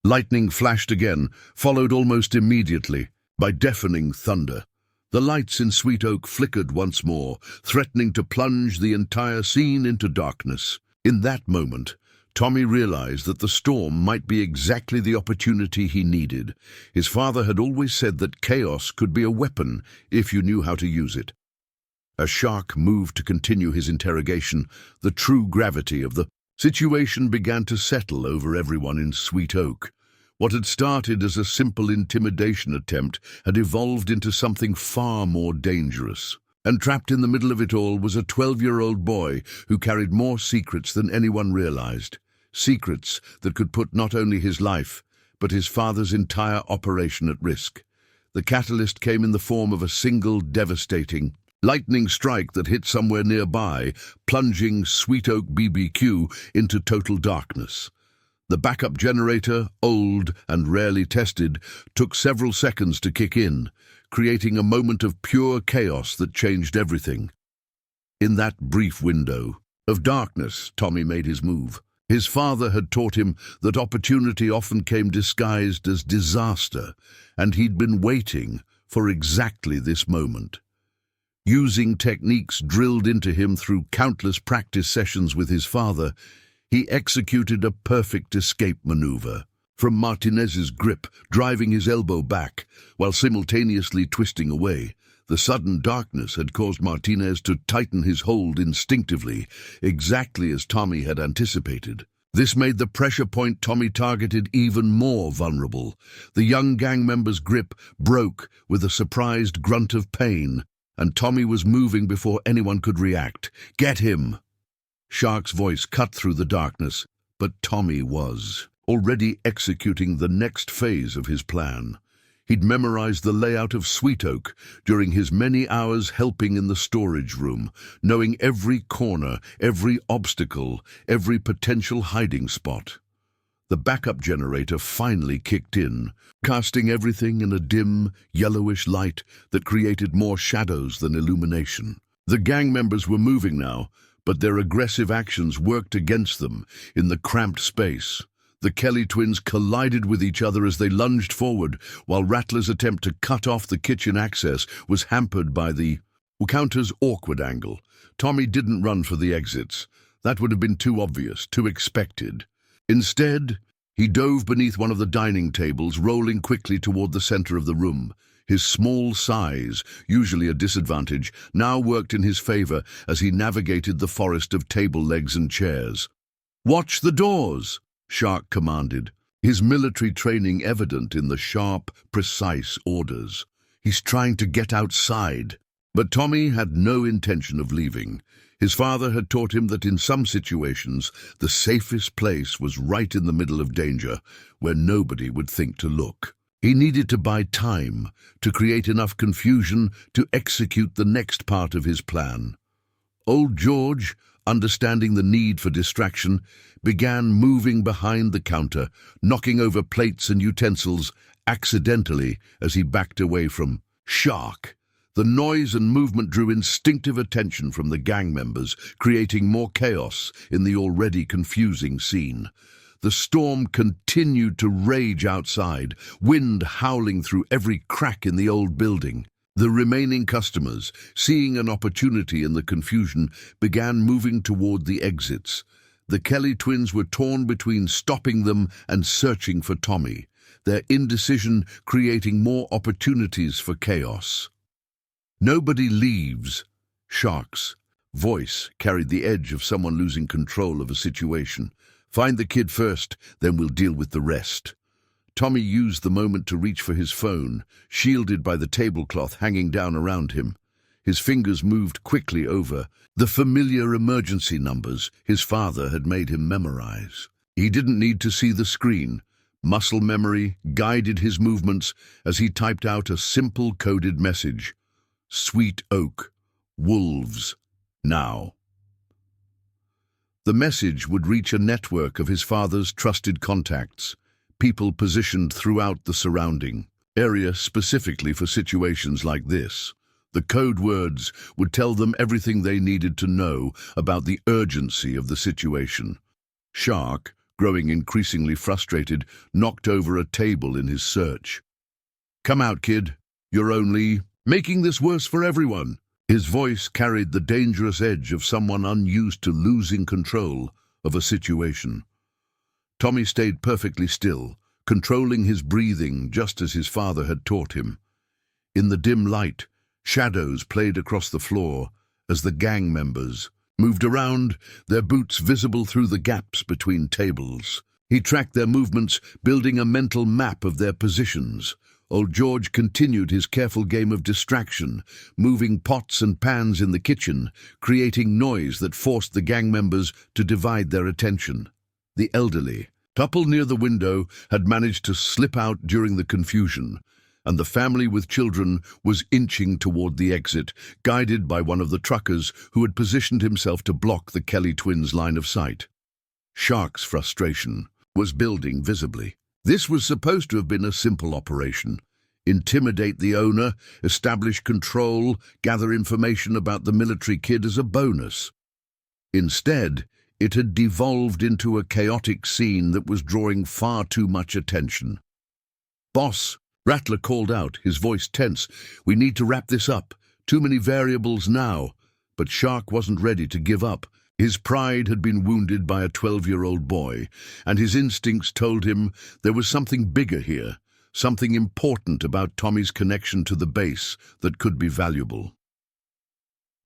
Lightning flashed again, followed almost immediately by deafening thunder. The lights in Sweet Oak flickered once more, threatening to plunge the entire scene into darkness. In that moment, Tommy realized that the storm might be exactly the opportunity he needed. His father had always said that chaos could be a weapon if you knew how to use it. As Shark moved to continue his interrogation, the true gravity of the situation began to settle over everyone in Sweet Oak. What had started as a simple intimidation attempt had evolved into something far more dangerous. And trapped in the middle of it all was a 12-year-old boy who carried more secrets than anyone realized. Secrets that could put not only his life, but his father's entire operation at risk. The catalyst came in the form of a single devastating lightning strike that hit somewhere nearby, plunging Sweet Oak BBQ into total darkness. The backup generator, old and rarely tested, took several seconds to kick in, creating a moment of pure chaos that changed everything. In that brief window of darkness, Tommy made his move. His father had taught him that opportunity often came disguised as disaster, and he'd been waiting for exactly this moment. Using techniques drilled into him through countless practice sessions with his father, he executed a perfect escape maneuver. From Martinez's grip, driving his elbow back, while simultaneously twisting away. The sudden darkness had caused Martinez to tighten his hold instinctively, exactly as Tommy had anticipated. This made the pressure point Tommy targeted even more vulnerable. The young gang member's grip broke with a surprised grunt of pain, and Tommy was moving before anyone could react. "Get him!" Shark's voice cut through the darkness, but Tommy was already executing the next phase of his plan. He'd memorized the layout of Sweet Oak during his many hours helping in the storage room, knowing every corner, every obstacle, every potential hiding spot. The backup generator finally kicked in, casting everything in a dim, yellowish light that created more shadows than illumination. The gang members were moving now, but their aggressive actions worked against them in the cramped space. The Kelly twins collided with each other as they lunged forward, while Rattler's attempt to cut off the kitchen access was hampered by the counter's awkward angle. Tommy didn't run for the exits. That would have been too obvious, too expected. Instead, he dove beneath one of the dining tables, rolling quickly toward the center of the room. His small size, usually a disadvantage, now worked in his favor as he navigated the forest of table legs and chairs. "Watch the doors!" Shark commanded, his military training evident in the sharp, precise orders. "He's trying to get outside." But Tommy had no intention of leaving. His father had taught him that in some situations, the safest place was right in the middle of danger, where nobody would think to look. He needed to buy time, to create enough confusion to execute the next part of his plan. Old George, understanding the need for distraction, began moving behind the counter, knocking over plates and utensils accidentally as he backed away from Shark. The noise and movement drew instinctive attention from the gang members, creating more chaos in the already confusing scene. The storm continued to rage outside, wind howling through every crack in the old building. The remaining customers, seeing an opportunity in the confusion, began moving toward the exits. The Kelly twins were torn between stopping them and searching for Tommy, their indecision creating more opportunities for chaos. "Nobody leaves." Shark's voice carried the edge of someone losing control of a situation. "Find the kid first, then we'll deal with the rest." Tommy used the moment to reach for his phone, shielded by the tablecloth hanging down around him. His fingers moved quickly over the familiar emergency numbers his father had made him memorize. He didn't need to see the screen. Muscle memory guided his movements as he typed out a simple coded message. "Sweet Oak, Wolves, now." The message would reach a network of his father's trusted contacts, people positioned throughout the surrounding area specifically for situations like this. The code words would tell them everything they needed to know about the urgency of the situation. Shark, growing increasingly frustrated, knocked over a table in his search. "Come out, kid. You're only making this worse for everyone." His voice carried the dangerous edge of someone unused to losing control of a situation. Tommy stayed perfectly still, controlling his breathing just as his father had taught him. In the dim light, shadows played across the floor as the gang members moved around, their boots visible through the gaps between tables. He tracked their movements, building a mental map of their positions. Old George continued his careful game of distraction, moving pots and pans in the kitchen, creating noise that forced the gang members to divide their attention. The elderly, couple near the window, had managed to slip out during the confusion, and the family with children was inching toward the exit, guided by one of the truckers who had positioned himself to block the Kelly twins' line of sight. Shark's frustration was building visibly. This was supposed to have been a simple operation. Intimidate the owner, establish control, gather information about the military kid as a bonus. Instead, it had devolved into a chaotic scene that was drawing far too much attention. "Boss," Rattler called out, his voice tense, "we need to wrap this up. Too many variables now." But Shark wasn't ready to give up. His pride had been wounded by a 12-year-old boy, and his instincts told him there was something bigger here, something important about Tommy's connection to the base that could be valuable.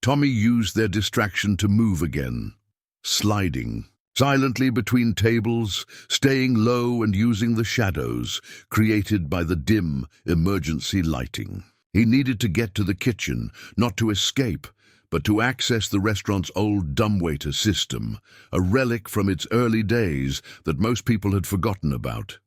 Tommy used their distraction to move again, sliding silently between tables, staying low and using the shadows created by the dim emergency lighting. He needed to get to the kitchen, not to escape, but to access the restaurant's old dumbwaiter system, a relic from its early days that most people had forgotten about.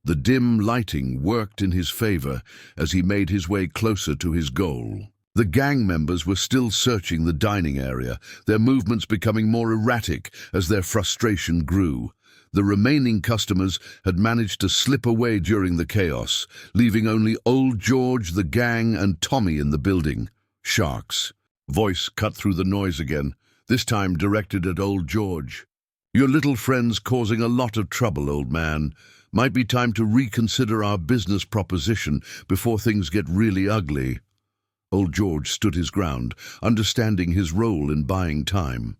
The dim lighting worked in his favor as he made his way closer to his goal. The gang members were still searching the dining area, their movements becoming more erratic as their frustration grew. The remaining customers had managed to slip away during the chaos, leaving only Old George, the gang, and Tommy in the building. Shark's voice cut through the noise again, this time directed at Old George. "Your little friend's causing a lot of trouble, old man. Might be time to reconsider our business proposition before things get really ugly." Old George stood his ground, understanding his role in buying time.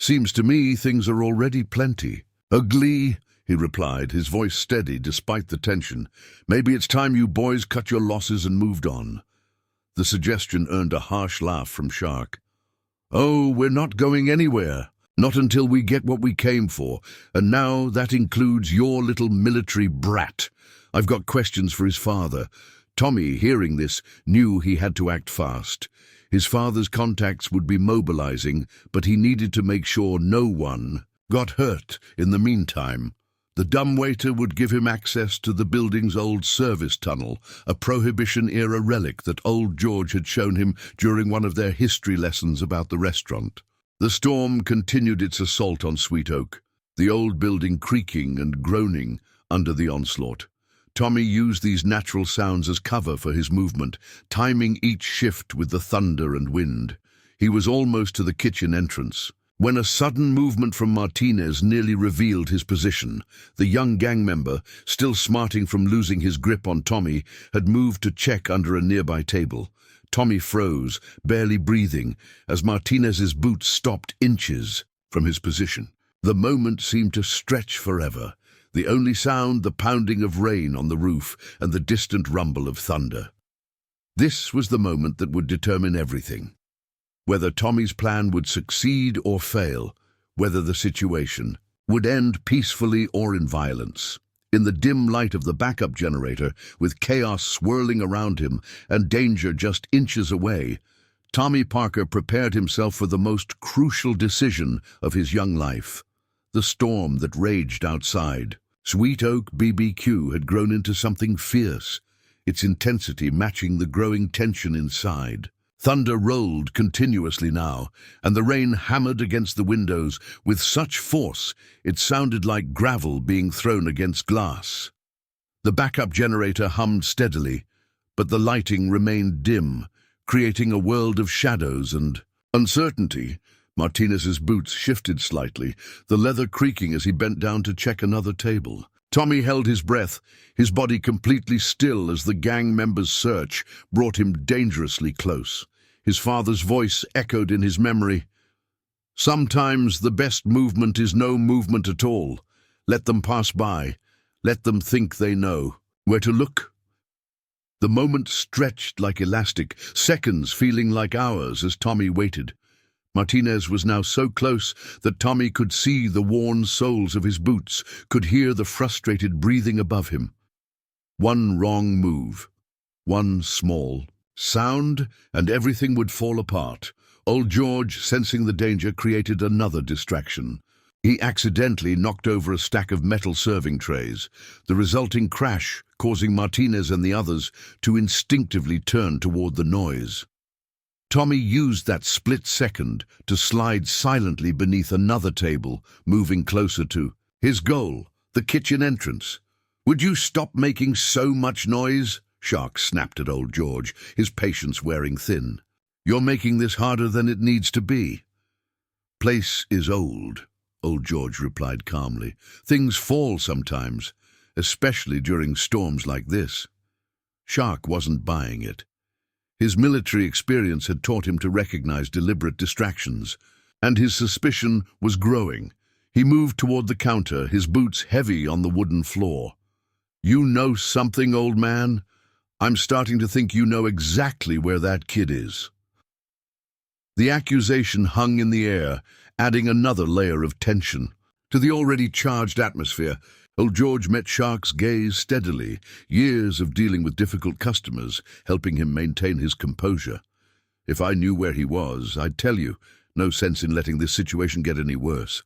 "Seems to me things are already plenty." "Ugly," he replied, his voice steady despite the tension. "Maybe it's time you boys cut your losses and moved on." The suggestion earned a harsh laugh from Shark. "Oh, we're not going anywhere. Not until we get what we came for, and now that includes your little military brat." I've got questions for his father. Tommy, hearing this, knew he had to act fast. His father's contacts would be mobilizing, but he needed to make sure no one got hurt in the meantime. The dumbwaiter would give him access to the building's old service tunnel, a Prohibition-era relic that Old George had shown him during one of their history lessons about the restaurant. The storm continued its assault on Sweet Oak, the old building creaking and groaning under the onslaught. Tommy used these natural sounds as cover for his movement, timing each shift with the thunder and wind. He was almost to the kitchen entrance when a sudden movement from Martinez nearly revealed his position. The young gang member, still smarting from losing his grip on Tommy, had moved to check under a nearby table. Tommy froze, barely breathing, as Martinez's boots stopped inches from his position. The moment seemed to stretch forever. The only sound, the pounding of rain on the roof and the distant rumble of thunder. This was the moment that would determine everything. Whether Tommy's plan would succeed or fail, whether the situation would end peacefully or in violence. In the dim light of the backup generator, with chaos swirling around him and danger just inches away, Tommy Parker prepared himself for the most crucial decision of his young life. The storm that raged outside. Sweet Oak BBQ had grown into something fierce, its intensity matching the growing tension inside. Thunder rolled continuously now, and the rain hammered against the windows with such force it sounded like gravel being thrown against glass. The backup generator hummed steadily, but the lighting remained dim, creating a world of shadows and uncertainty. Martinez's boots shifted slightly, the leather creaking as he bent down to check another table. Tommy held his breath, his body completely still as the gang member's search brought him dangerously close. His father's voice echoed in his memory. "Sometimes the best movement is no movement at all. Let them pass by. Let them think they know where to look." The moment stretched like elastic, seconds feeling like hours as Tommy waited. Martinez was now so close that Tommy could see the worn soles of his boots, could hear the frustrated breathing above him. One wrong move, one small sound, and everything would fall apart. Old George, sensing the danger, created another distraction. He accidentally knocked over a stack of metal serving trays, the resulting crash causing Martinez and the others to instinctively turn toward the noise. Tommy used that split second to slide silently beneath another table, moving closer to his goal, the kitchen entrance. "Would you stop making so much noise?" Shark snapped at old George, his patience wearing thin. "You're making this harder than it needs to be." "Place is old," old George replied calmly. "Things fall sometimes, especially during storms like this." Shark wasn't buying it. His military experience had taught him to recognize deliberate distractions, and his suspicion was growing. He moved toward the counter, his boots heavy on the wooden floor. "You know something, old man? I'm starting to think you know exactly where that kid is." The accusation hung in the air, adding another layer of tension to the already charged atmosphere. Old George met Shark's gaze steadily, years of dealing with difficult customers, helping him maintain his composure. "If I knew where he was, I'd tell you. No sense in letting this situation get any worse."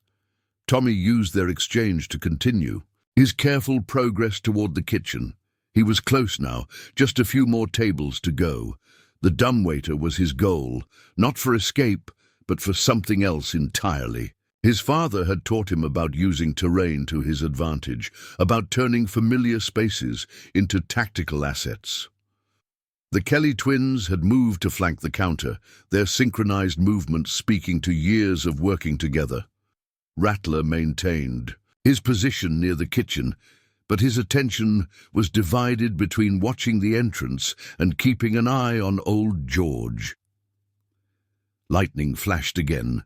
Tommy used their exchange to continue his careful progress toward the kitchen. He was close now, just a few more tables to go. The dumbwaiter was his goal, not for escape, but for something else entirely. His father had taught him about using terrain to his advantage, about turning familiar spaces into tactical assets. The Kelly twins had moved to flank the counter, their synchronized movements speaking to years of working together. Rattler maintained his position near the kitchen, but his attention was divided between watching the entrance and keeping an eye on old George. Lightning flashed again,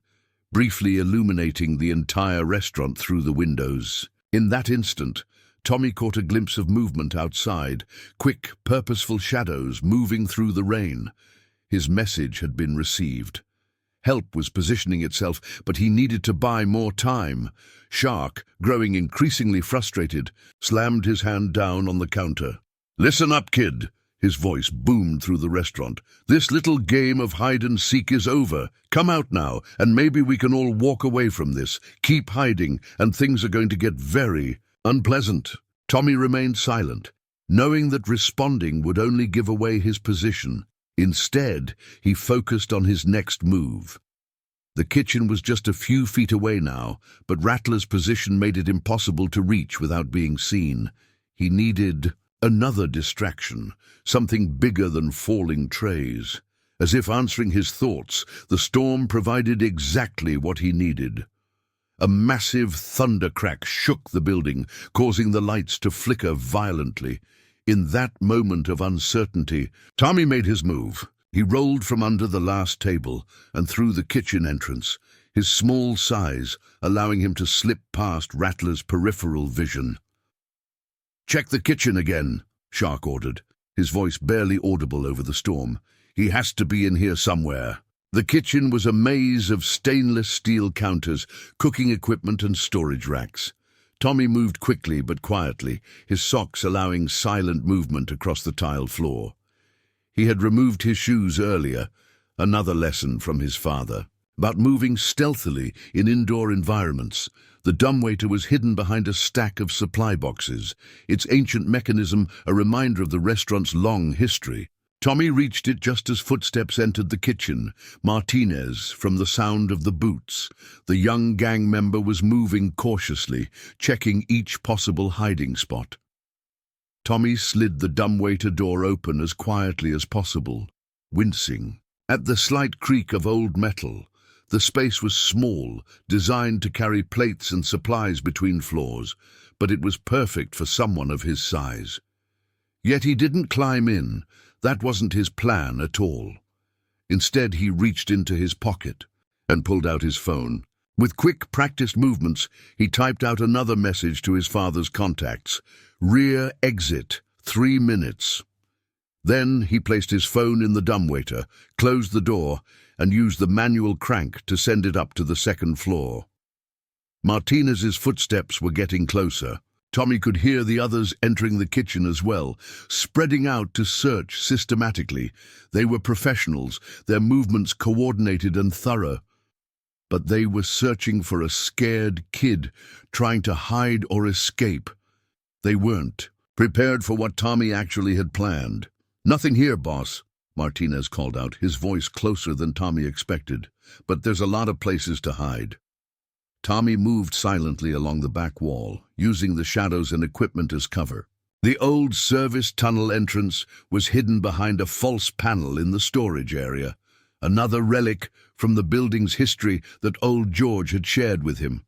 briefly illuminating the entire restaurant through the windows. In that instant, Tommy caught a glimpse of movement outside, quick, purposeful shadows moving through the rain. His message had been received. Help was positioning itself, but he needed to buy more time. Shark, growing increasingly frustrated, slammed his hand down on the counter. "Listen up, kid," his voice boomed through the restaurant. "This little game of hide-and-seek is over. Come out now, and maybe we can all walk away from this. Keep hiding, and things are going to get very unpleasant." Tommy remained silent, knowing that responding would only give away his position. Instead, he focused on his next move. The kitchen was just a few feet away now, but Rattler's position made it impossible to reach without being seen. He needed another distraction, something bigger than falling trays. As if answering his thoughts, the storm provided exactly what he needed. A massive thunder crack shook the building, causing the lights to flicker violently. In that moment of uncertainty, Tommy made his move. He rolled from under the last table and through the kitchen entrance, his small size allowing him to slip past Rattler's peripheral vision. "Check the kitchen again," Shark ordered, his voice barely audible over the storm. "He has to be in here somewhere." The kitchen was a maze of stainless steel counters, cooking equipment and storage racks. Tommy moved quickly but quietly, his socks allowing silent movement across the tiled floor. He had removed his shoes earlier, another lesson from his father. About moving stealthily in indoor environments. The dumbwaiter was hidden behind a stack of supply boxes, its ancient mechanism a reminder of the restaurant's long history. Tommy reached it just as footsteps entered the kitchen. Martinez, from the sound of the boots. The young gang member was moving cautiously, checking each possible hiding spot. Tommy slid the dumbwaiter door open as quietly as possible, wincing at the slight creak of old metal. The space was small, designed to carry plates and supplies between floors, but it was perfect for someone of his size. Yet he didn't climb in. That wasn't his plan at all. Instead, he reached into his pocket and pulled out his phone. With quick, practiced movements, he typed out another message to his father's contacts. Rear exit, 3 minutes. Then he placed his phone in the dumbwaiter, closed the door, and used the manual crank to send it up to the 2nd floor. Martinez's footsteps were getting closer. Tommy could hear the others entering the kitchen as well, spreading out to search systematically. They were professionals, their movements coordinated and thorough. But they were searching for a scared kid, trying to hide or escape. They weren't prepared for what Tommy actually had planned. "Nothing here, boss," Martinez called out, his voice closer than Tommy expected. "But there's a lot of places to hide." Tommy moved silently along the back wall, using the shadows and equipment as cover. The old service tunnel entrance was hidden behind a false panel in the storage area, another relic from the building's history that old George had shared with him.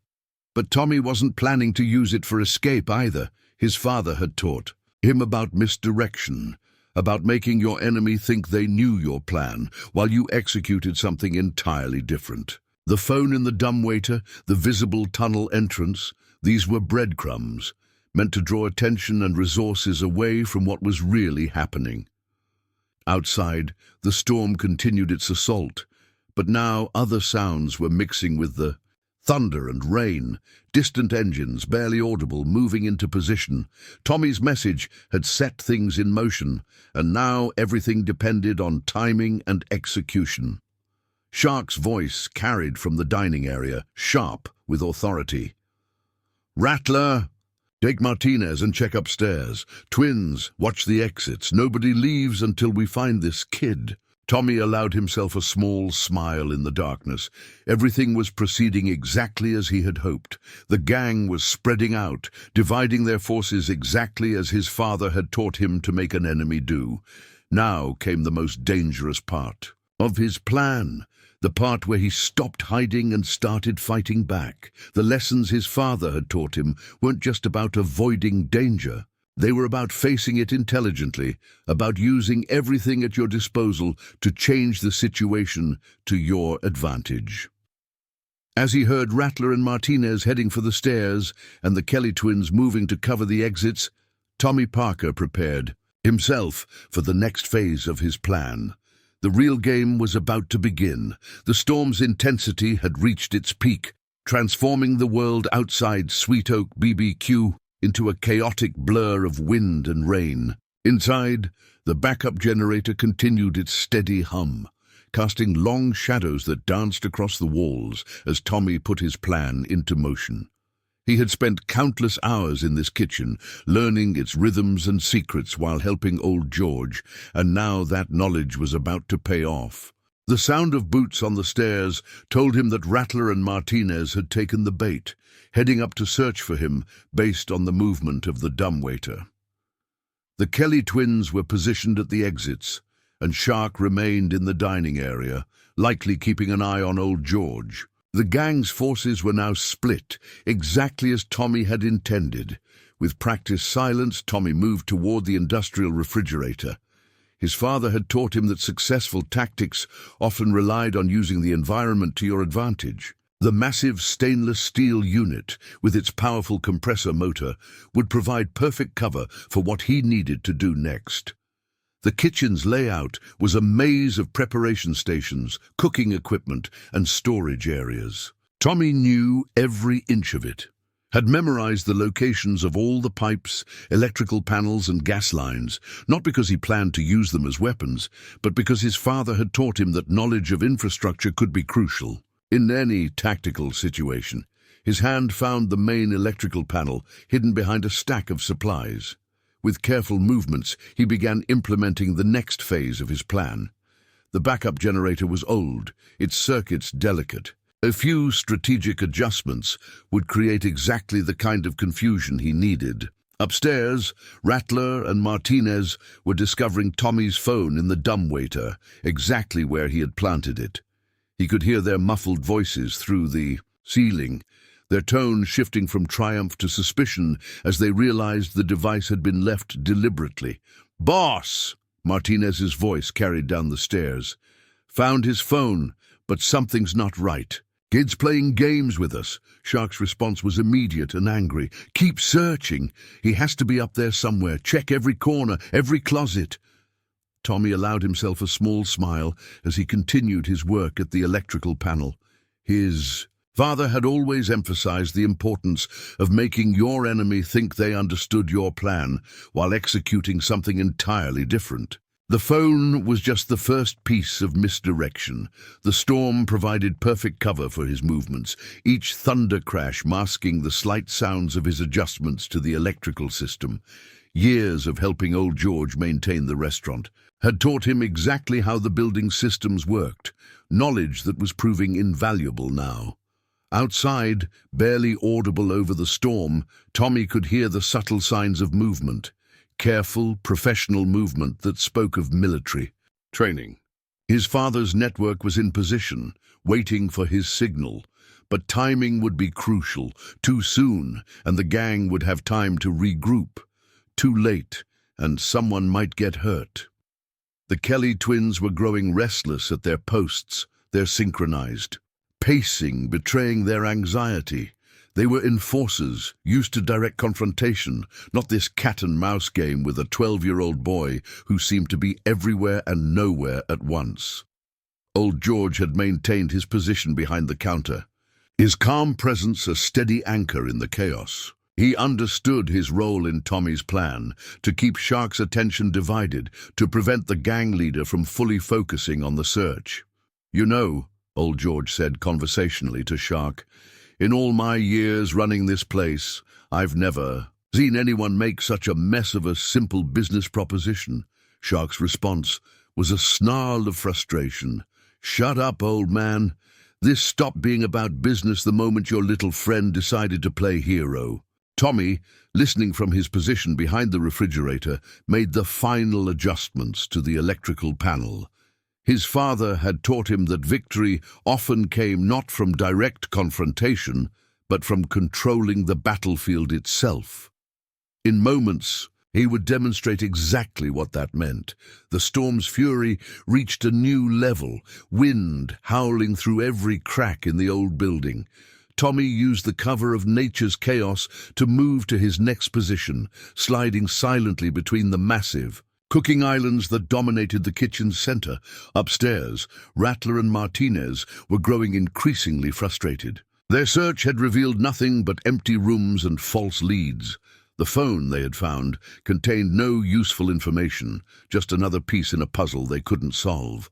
But Tommy wasn't planning to use it for escape either. His father had taught him about misdirection, about making your enemy think they knew your plan while you executed something entirely different. The phone in the dumbwaiter, the visible tunnel entrance, these were breadcrumbs, meant to draw attention and resources away from what was really happening. Outside, the storm continued its assault, but now other sounds were mixing with the thunder and rain, distant engines, barely audible, moving into position. Tommy's message had set things in motion, and now everything depended on timing and execution. Shark's voice carried from the dining area, sharp with authority. "Rattler, take Martinez and check upstairs. Twins, watch the exits. Nobody leaves until we find this kid." Tommy allowed himself a small smile in the darkness. Everything was proceeding exactly as he had hoped. The gang was spreading out, dividing their forces exactly as his father had taught him to make an enemy do. Now came the most dangerous part of his plan, the part where he stopped hiding and started fighting back. The lessons his father had taught him weren't just about avoiding danger. They were about facing it intelligently, about using everything at your disposal to change the situation to your advantage. As he heard Rattler and Martinez heading for the stairs and the Kelly twins moving to cover the exits, Tommy Parker prepared himself for the next phase of his plan. The real game was about to begin. The storm's intensity had reached its peak, transforming the world outside Sweet Oak BBQ into a chaotic blur of wind and rain. Inside, the backup generator continued its steady hum, casting long shadows that danced across the walls as Tommy put his plan into motion. He had spent countless hours in this kitchen, learning its rhythms and secrets while helping old George, and now that knowledge was about to pay off. The sound of boots on the stairs told him that Rattler and Martinez had taken the bait, heading up to search for him based on the movement of the dumbwaiter. The Kelly twins were positioned at the exits, and Shark remained in the dining area, likely keeping an eye on old George. The gang's forces were now split, exactly as Tommy had intended. With practiced silence, Tommy moved toward the industrial refrigerator. His father had taught him that successful tactics often relied on using the environment to your advantage. The massive stainless steel unit, with its powerful compressor motor, would provide perfect cover for what he needed to do next. The kitchen's layout was a maze of preparation stations, cooking equipment, and storage areas. Tommy knew every inch of it, had memorized the locations of all the pipes, electrical panels, and gas lines, not because he planned to use them as weapons, but because his father had taught him that knowledge of infrastructure could be crucial. In any tactical situation, his hand found the main electrical panel hidden behind a stack of supplies. With careful movements, he began implementing the next phase of his plan. The backup generator was old, its circuits delicate. A few strategic adjustments would create exactly the kind of confusion he needed. Upstairs, Rattler and Martinez were discovering Tommy's phone in the dumbwaiter, exactly where he had planted it. He could hear their muffled voices through the ceiling, their tone shifting from triumph to suspicion as they realized the device had been left deliberately. "Boss!" Martinez's voice carried down the stairs. "Found his phone, but something's not right. Kid's playing games with us." Shark's response was immediate and angry. "Keep searching. He has to be up there somewhere. Check every corner, every closet." Tommy allowed himself a small smile as he continued his work at the electrical panel. His father had always emphasized the importance of making your enemy think they understood your plan while executing something entirely different. The phone was just the first piece of misdirection. The storm provided perfect cover for his movements, each thunder crash masking the slight sounds of his adjustments to the electrical system. Years of helping old George maintain the restaurant had taught him exactly how the building systems worked, knowledge that was proving invaluable now. Outside, barely audible over the storm, Tommy could hear the subtle signs of movement. Careful, professional movement that spoke of military training. His father's network was in position, waiting for his signal, but timing would be crucial. Too soon, and the gang would have time to regroup. Too late, and someone might get hurt. The Kelly twins were growing restless at their posts, their synchronized pacing betraying their anxiety. They were enforcers, used to direct confrontation, not this cat-and-mouse game with a 12-year-old boy who seemed to be everywhere and nowhere at once. Old George had maintained his position behind the counter, his calm presence a steady anchor in the chaos. He understood his role in Tommy's plan, to keep Shark's attention divided, to prevent the gang leader from fully focusing on the search. "You know," Old George said conversationally to Shark, "in all my years running this place, I've never seen anyone make such a mess of a simple business proposition." Shark's response was a snarl of frustration. "Shut up, old man. This stopped being about business the moment your little friend decided to play hero." Tommy, listening from his position behind the refrigerator, made the final adjustments to the electrical panel. His father had taught him that victory often came not from direct confrontation, but from controlling the battlefield itself. In moments, he would demonstrate exactly what that meant. The storm's fury reached a new level, wind howling through every crack in the old building. Tommy used the cover of nature's chaos to move to his next position, sliding silently between the massive cooking islands that dominated the kitchen's center. Upstairs, Rattler and Martinez were growing increasingly frustrated. Their search had revealed nothing but empty rooms and false leads. The phone they had found contained no useful information, just another piece in a puzzle they couldn't solve.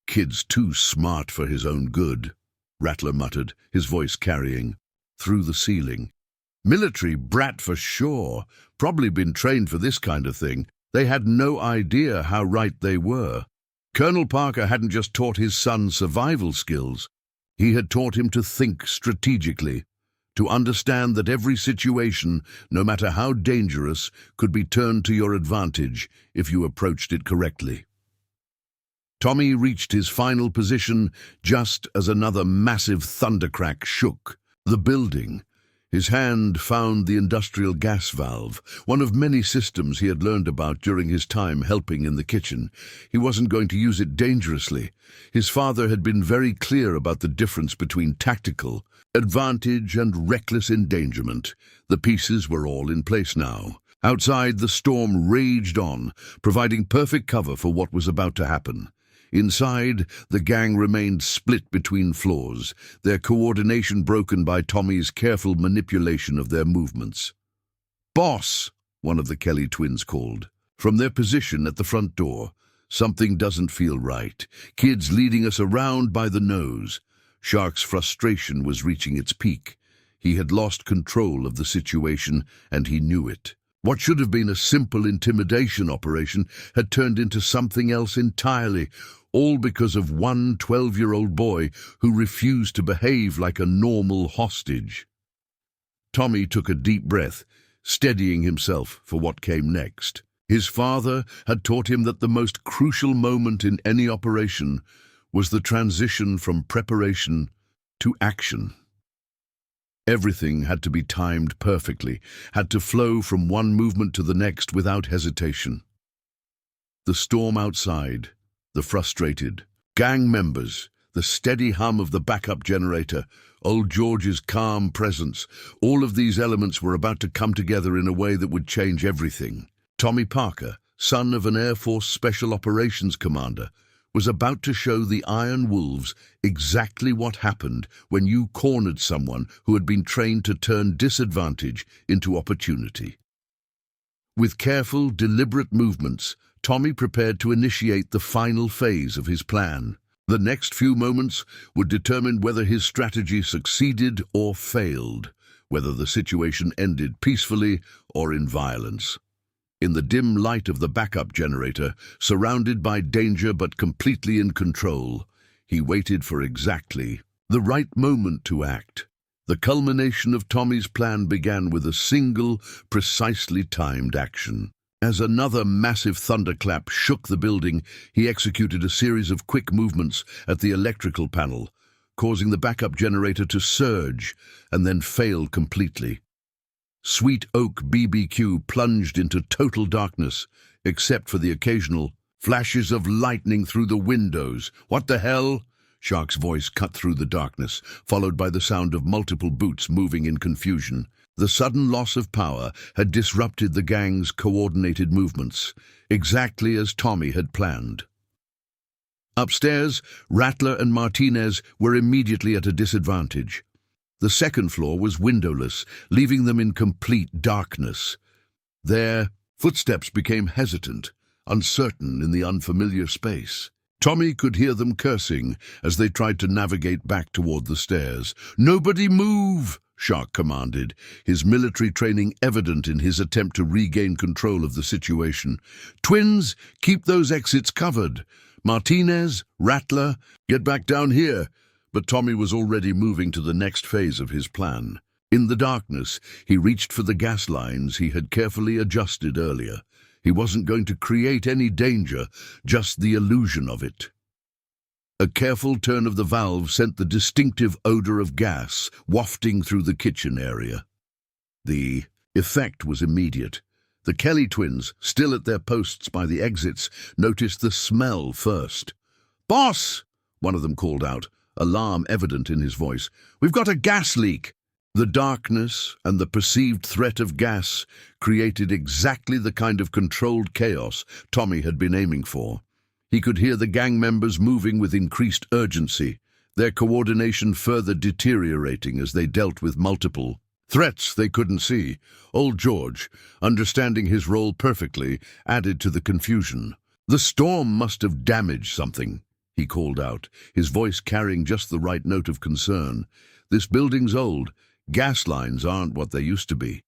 "Kid's too smart for his own good," Rattler muttered, his voice carrying through the ceiling. "Military brat for sure, probably been trained for this kind of thing." They had no idea how right they were. Colonel Parker hadn't just taught his son survival skills. He had taught him to think strategically, to understand that every situation, no matter how dangerous, could be turned to your advantage if you approached it correctly. Tommy reached his final position just as another massive thundercrack shook the building. His hand found the industrial gas valve, one of many systems he had learned about during his time helping in the kitchen. He wasn't going to use it dangerously. His father had been very clear about the difference between tactical advantage and reckless endangerment. The pieces were all in place now. Outside, the storm raged on, providing perfect cover for what was about to happen. Inside, the gang remained split between floors, their coordination broken by Tommy's careful manipulation of their movements. "Boss!" one of the Kelly twins called. From their position at the front door, "Something doesn't feel right. Kid's leading us around by the nose." Shark's frustration was reaching its peak. He had lost control of the situation, and he knew it. What should have been a simple intimidation operation had turned into something else entirely, all because of one 12-year-old boy who refused to behave like a normal hostage. Tommy took a deep breath, steadying himself for what came next. His father had taught him that the most crucial moment in any operation was the transition from preparation to action. Everything had to be timed perfectly, had to flow from one movement to the next without hesitation. The storm outside, the frustrated gang members, the steady hum of the backup generator, old George's calm presence, all of these elements were about to come together in a way that would change everything. Tommy Parker, son of an Air Force Special Operations commander, was about to show the Iron Wolves exactly what happened when you cornered someone who had been trained to turn disadvantage into opportunity. With careful, deliberate movements, Tommy prepared to initiate the final phase of his plan. The next few moments would determine whether his strategy succeeded or failed, whether the situation ended peacefully or in violence. In the dim light of the backup generator, surrounded by danger but completely in control, he waited for exactly the right moment to act. The culmination of Tommy's plan began with a single, precisely timed action. As another massive thunderclap shook the building, he executed a series of quick movements at the electrical panel, causing the backup generator to surge and then fail completely. Sweet Oak BBQ plunged into total darkness, except for the occasional flashes of lightning through the windows. "What the hell?" Shark's voice cut through the darkness, followed by the sound of multiple boots moving in confusion. The sudden loss of power had disrupted the gang's coordinated movements, exactly as Tommy had planned. Upstairs, Rattler and Martinez were immediately at a disadvantage. The second floor was windowless, leaving them in complete darkness. Their footsteps became hesitant, uncertain in the unfamiliar space. Tommy could hear them cursing as they tried to navigate back toward the stairs. "Nobody move!" Shark commanded, his military training evident in his attempt to regain control of the situation. "Twins, keep those exits covered. Martinez, Rattler, get back down here." But Tommy was already moving to the next phase of his plan. In the darkness, he reached for the gas lines he had carefully adjusted earlier. He wasn't going to create any danger, just the illusion of it. A careful turn of the valve sent the distinctive odor of gas wafting through the kitchen area. The effect was immediate. The Kelly twins, still at their posts by the exits, noticed the smell first. "Boss!" one of them called out, alarm evident in his voice. "We've got a gas leak." The darkness and the perceived threat of gas created exactly the kind of controlled chaos Tommy had been aiming for. He could hear the gang members moving with increased urgency, their coordination further deteriorating as they dealt with multiple threats they couldn't see. Old George, understanding his role perfectly, added to the confusion. "The storm must have damaged something," he called out, his voice carrying just the right note of concern. "This building's old. Gas lines aren't what they used to be."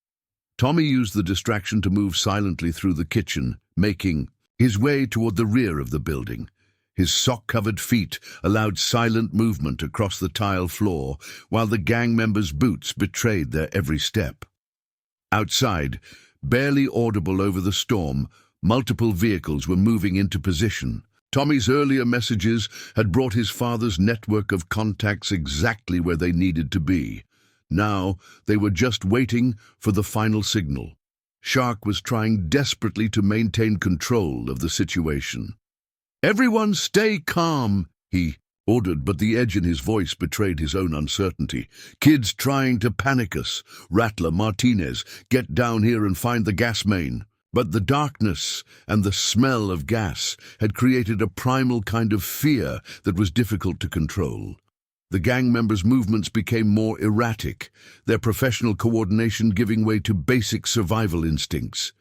Tommy used the distraction to move silently through the kitchen, making his way toward the rear of the building. His sock-covered feet allowed silent movement across the tile floor, while the gang members' boots betrayed their every step. Outside, barely audible over the storm, multiple vehicles were moving into position. Tommy's earlier messages had brought his father's network of contacts exactly where they needed to be. Now, they were just waiting for the final signal. Shark was trying desperately to maintain control of the situation. "Everyone stay calm," he ordered, but the edge in his voice betrayed his own uncertainty. "Kids trying to panic us. Rattler, Martinez, get down here and find the gas main." But the darkness and the smell of gas had created a primal kind of fear that was difficult to control. The gang members' movements became more erratic, their professional coordination giving way to basic survival instincts.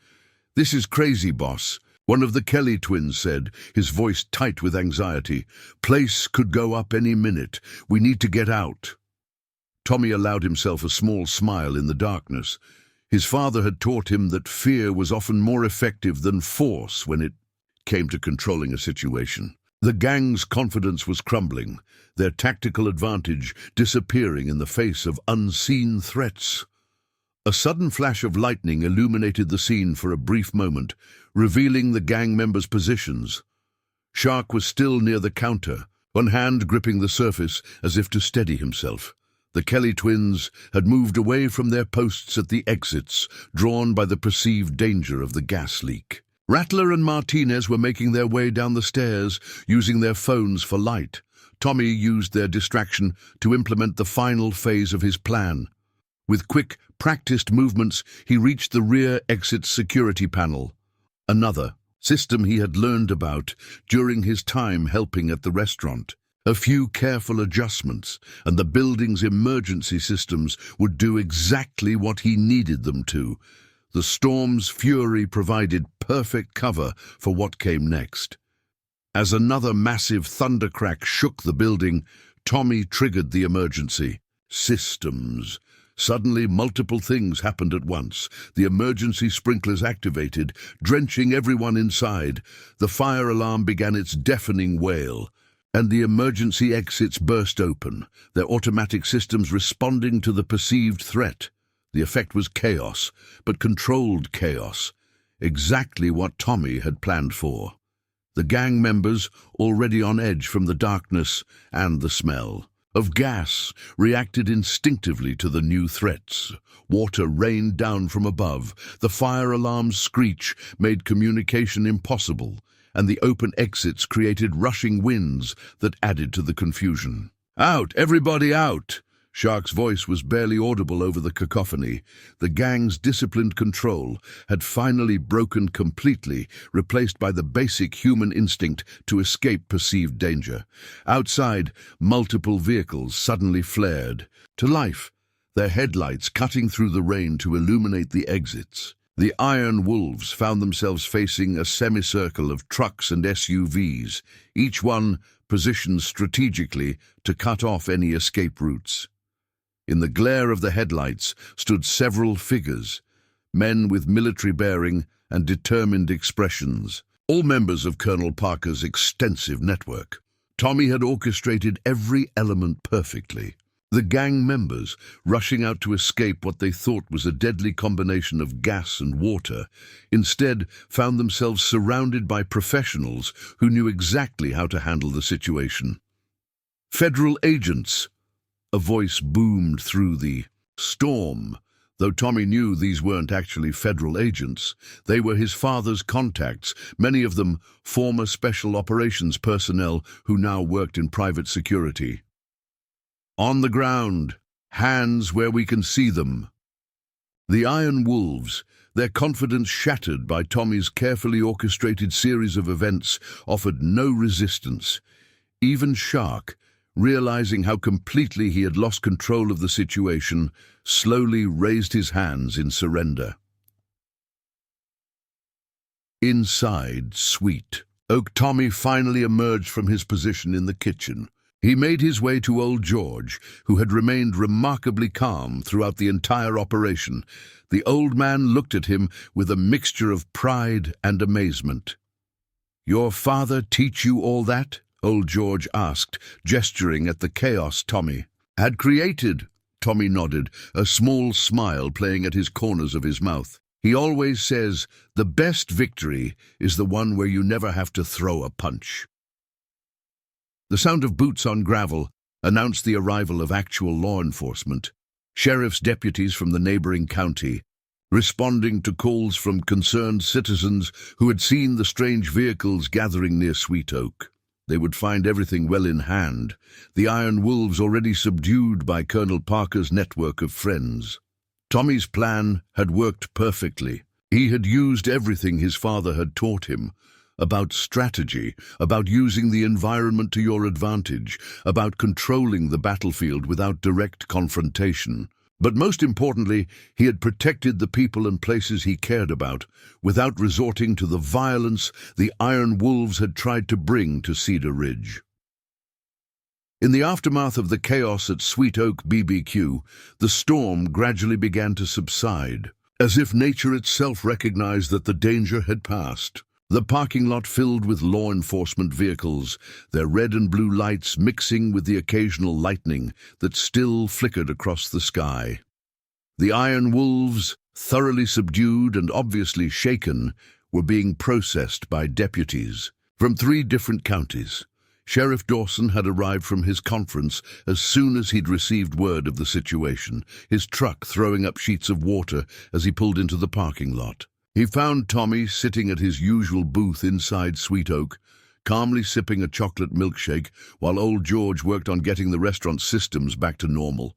"This is crazy, boss," one of the Kelly twins said, his voice tight with anxiety. "Place could go up any minute. We need to get out." Tommy allowed himself a small smile in the darkness. His father had taught him that fear was often more effective than force when it came to controlling a situation. The gang's confidence was crumbling, their tactical advantage disappearing in the face of unseen threats. A sudden flash of lightning illuminated the scene for a brief moment, revealing the gang members' positions. Shark was still near the counter, one hand gripping the surface as if to steady himself. The Kelly twins had moved away from their posts at the exits, drawn by the perceived danger of the gas leak. Rattler and Martinez were making their way down the stairs, using their phones for light. Tommy used their distraction to implement the final phase of his plan. With quick, practiced movements, he reached the rear exit security panel. Another system he had learned about during his time helping at the restaurant. A few careful adjustments, and the building's emergency systems would do exactly what he needed them to. The storm's fury provided perfect cover for what came next. As another massive thundercrack shook the building, Tommy triggered the emergency. Systems. Suddenly, multiple things happened at once. The emergency sprinklers activated, drenching everyone inside. The fire alarm began its deafening wail, and the emergency exits burst open, their automatic systems responding to the perceived threat. The effect was chaos, but controlled chaos. Exactly what Tommy had planned for. The gang members, already on edge from the darkness and the smell of gas, reacted instinctively to the new threats. Water rained down from above. The fire alarm's screech made communication impossible, and the open exits created rushing winds that added to the confusion. "Out! Everybody out!" Shark's voice was barely audible over the cacophony. The gang's disciplined control had finally broken completely, replaced by the basic human instinct to escape perceived danger. Outside, multiple vehicles suddenly flared to life, their headlights cutting through the rain to illuminate the exits. The Iron Wolves found themselves facing a semicircle of trucks and SUVs, each one positioned strategically to cut off any escape routes. In the glare of the headlights stood several figures, men with military bearing and determined expressions, all members of Colonel Parker's extensive network. Tommy had orchestrated every element perfectly. The gang members, rushing out to escape what they thought was a deadly combination of gas and water, instead found themselves surrounded by professionals who knew exactly how to handle the situation. "Federal agents!" A voice boomed through the storm. Though Tommy knew these weren't actually federal agents, they were his father's contacts, many of them former special operations personnel who now worked in private security. "On the ground, hands where we can see them." The Iron Wolves, their confidence shattered by Tommy's carefully orchestrated series of events, offered no resistance. Even Shark, realizing how completely he had lost control of the situation, slowly raised his hands in surrender. Inside Sweet Oak, Tommy finally emerged from his position in the kitchen. He made his way to old George, who had remained remarkably calm throughout the entire operation. The old man looked at him with a mixture of pride and amazement. "Your father teach you all that?" old George asked, gesturing at the chaos Tommy had created. Tommy nodded, a small smile playing at his corners of his mouth. "He always says, the best victory is the one where you never have to throw a punch." The sound of boots on gravel announced the arrival of actual law enforcement. Sheriff's deputies from the neighboring county, responding to calls from concerned citizens who had seen the strange vehicles gathering near Sweet Oak. They would find everything well in hand, the Iron Wolves already subdued by Colonel Parker's network of friends. Tommy's plan had worked perfectly. He had used everything his father had taught him, about strategy, about using the environment to your advantage, about controlling the battlefield without direct confrontation. But most importantly, he had protected the people and places he cared about, without resorting to the violence the Iron Wolves had tried to bring to Cedar Ridge. In the aftermath of the chaos at Sweet Oak BBQ, the storm gradually began to subside, as if nature itself recognized that the danger had passed. The parking lot filled with law enforcement vehicles, their red and blue lights mixing with the occasional lightning that still flickered across the sky. The Iron Wolves, thoroughly subdued and obviously shaken, were being processed by deputies from 3 different counties. Sheriff Dawson had arrived from his conference as soon as he'd received word of the situation, his truck throwing up sheets of water as he pulled into the parking lot. He found Tommy sitting at his usual booth inside Sweet Oak, calmly sipping a chocolate milkshake while old George worked on getting the restaurant's systems back to normal.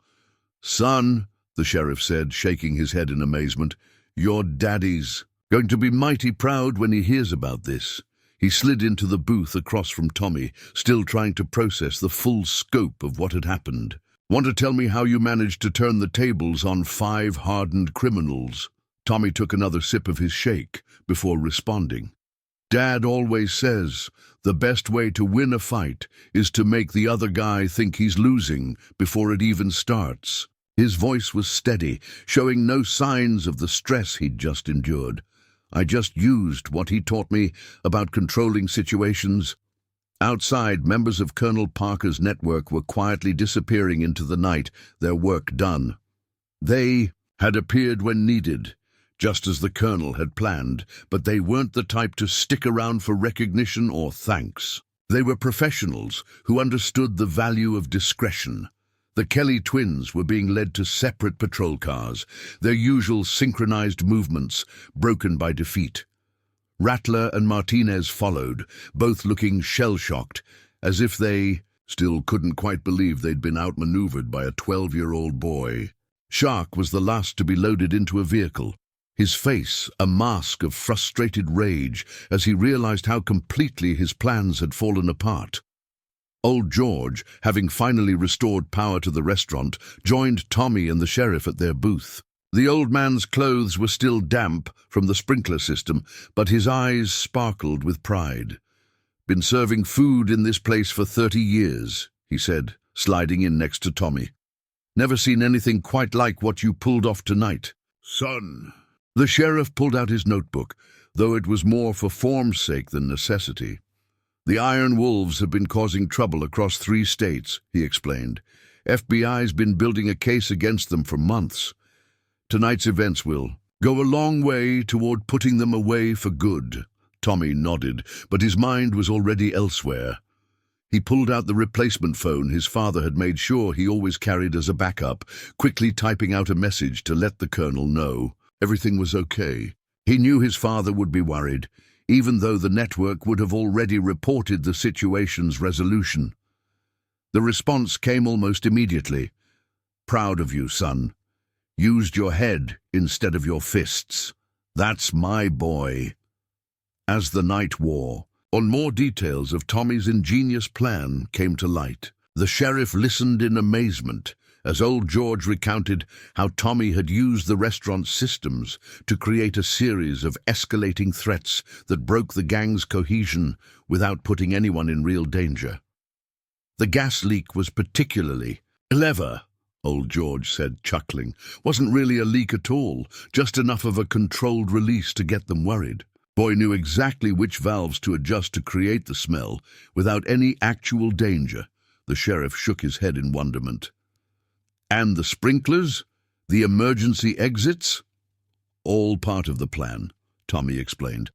"Son," the sheriff said, shaking his head in amazement, "your daddy's going to be mighty proud when he hears about this." He slid into the booth across from Tommy, still trying to process the full scope of what had happened. "Want to tell me how you managed to turn the tables on 5 hardened criminals?" Tommy took another sip of his shake before responding. "Dad always says the best way to win a fight is to make the other guy think he's losing before it even starts." His voice was steady, showing no signs of the stress he'd just endured. "I just used what he taught me about controlling situations." Outside, members of Colonel Parker's network were quietly disappearing into the night, their work done. They had appeared when needed, just as the colonel had planned, but they weren't the type to stick around for recognition or thanks. They were professionals who understood the value of discretion. The Kelly twins were being led to separate patrol cars, their usual synchronized movements broken by defeat. Rattler and Martinez followed, both looking shell-shocked, as if they still couldn't quite believe they'd been outmaneuvered by a 12-year-old boy. Shark was the last to be loaded into a vehicle, his face a mask of frustrated rage as he realized how completely his plans had fallen apart. Old George, having finally restored power to the restaurant, joined Tommy and the sheriff at their booth. The old man's clothes were still damp from the sprinkler system, but his eyes sparkled with pride. "Been serving food in this place for 30 years, he said, sliding in next to Tommy. "Never seen anything quite like what you pulled off tonight." "Son." The sheriff pulled out his notebook, though it was more for form's sake than necessity. "The Iron Wolves have been causing trouble across 3 states, he explained. FBI's been building a case against them for months. Tonight's events will go a long way toward putting them away for good." Tommy nodded, but his mind was already elsewhere. He pulled out the replacement phone his father had made sure he always carried as a backup, quickly typing out a message to let the colonel know everything was okay. He knew his father would be worried, even though the network would have already reported the situation's resolution. The response came almost immediately. "Proud of you, son. Used your head instead of your fists. That's my boy." As the night wore on, more details of Tommy's ingenious plan came to light. The sheriff listened in amazement as old George recounted how Tommy had used the restaurant's systems to create a series of escalating threats that broke the gang's cohesion without putting anyone in real danger. "The gas leak was particularly clever," old George said, chuckling. "Wasn't really a leak at all, just enough of a controlled release to get them worried. Boy knew exactly which valves to adjust to create the smell without any actual danger." The sheriff shook his head in wonderment. "And the sprinklers? The emergency exits?" "All part of the plan," Tommy explained.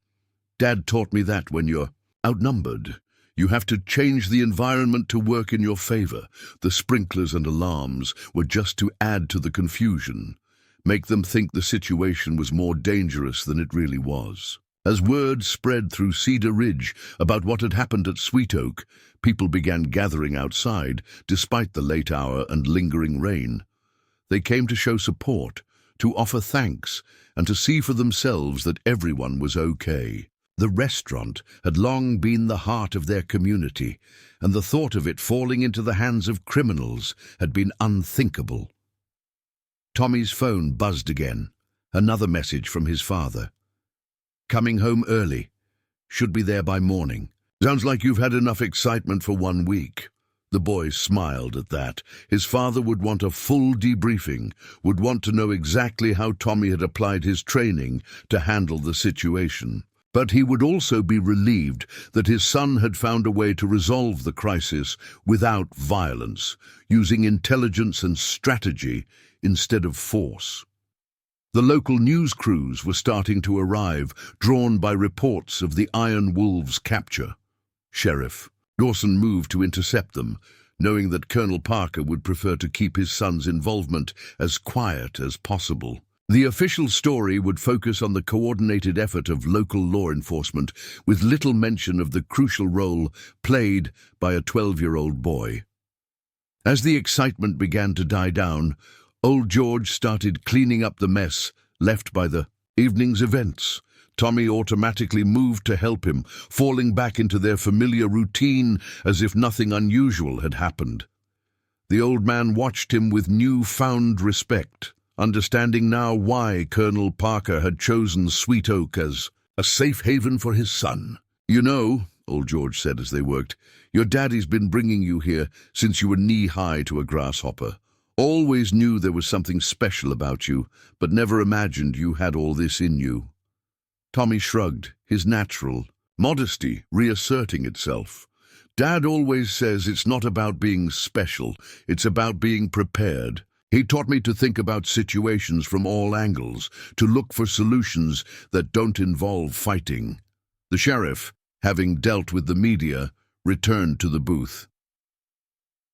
"Dad taught me that when you're outnumbered, you have to change the environment to work in your favor. The sprinklers and alarms were just to add to the confusion, make them think the situation was more dangerous than it really was." As word spread through Cedar Ridge about what had happened at Sweet Oak, people began gathering outside, despite the late hour and lingering rain. They came to show support, to offer thanks, and to see for themselves that everyone was okay. The restaurant had long been the heart of their community, and the thought of it falling into the hands of criminals had been unthinkable. Tommy's phone buzzed again, another message from his father. "Coming home early. Should be there by morning. Sounds like you've had enough excitement for 1 week." The boy smiled at that. His father would want a full debriefing, would want to know exactly how Tommy had applied his training to handle the situation. But he would also be relieved that his son had found a way to resolve the crisis without violence, using intelligence and strategy instead of force. The local news crews were starting to arrive, drawn by reports of the Iron Wolves' capture. "Sheriff, Dawson moved to intercept them, knowing that Colonel Parker would prefer to keep his son's involvement as quiet as possible. The official story would focus on the coordinated effort of local law enforcement, with little mention of the crucial role played by a 12-year-old boy. As the excitement began to die down, old George started cleaning up the mess left by the evening's events. Tommy automatically moved to help him, falling back into their familiar routine as if nothing unusual had happened. The old man watched him with newfound respect, understanding now why Colonel Parker had chosen Sweet Oak as a safe haven for his son. "You know," old George said as they worked, "your daddy's been bringing you here since you were knee-high to a grasshopper. Always knew there was something special about you, but never imagined you had all this in you." Tommy shrugged, his natural modesty reasserting itself. "Dad always says it's not about being special, it's about being prepared. He taught me to think about situations from all angles, to look for solutions that don't involve fighting." The sheriff, having dealt with the media, returned to the booth.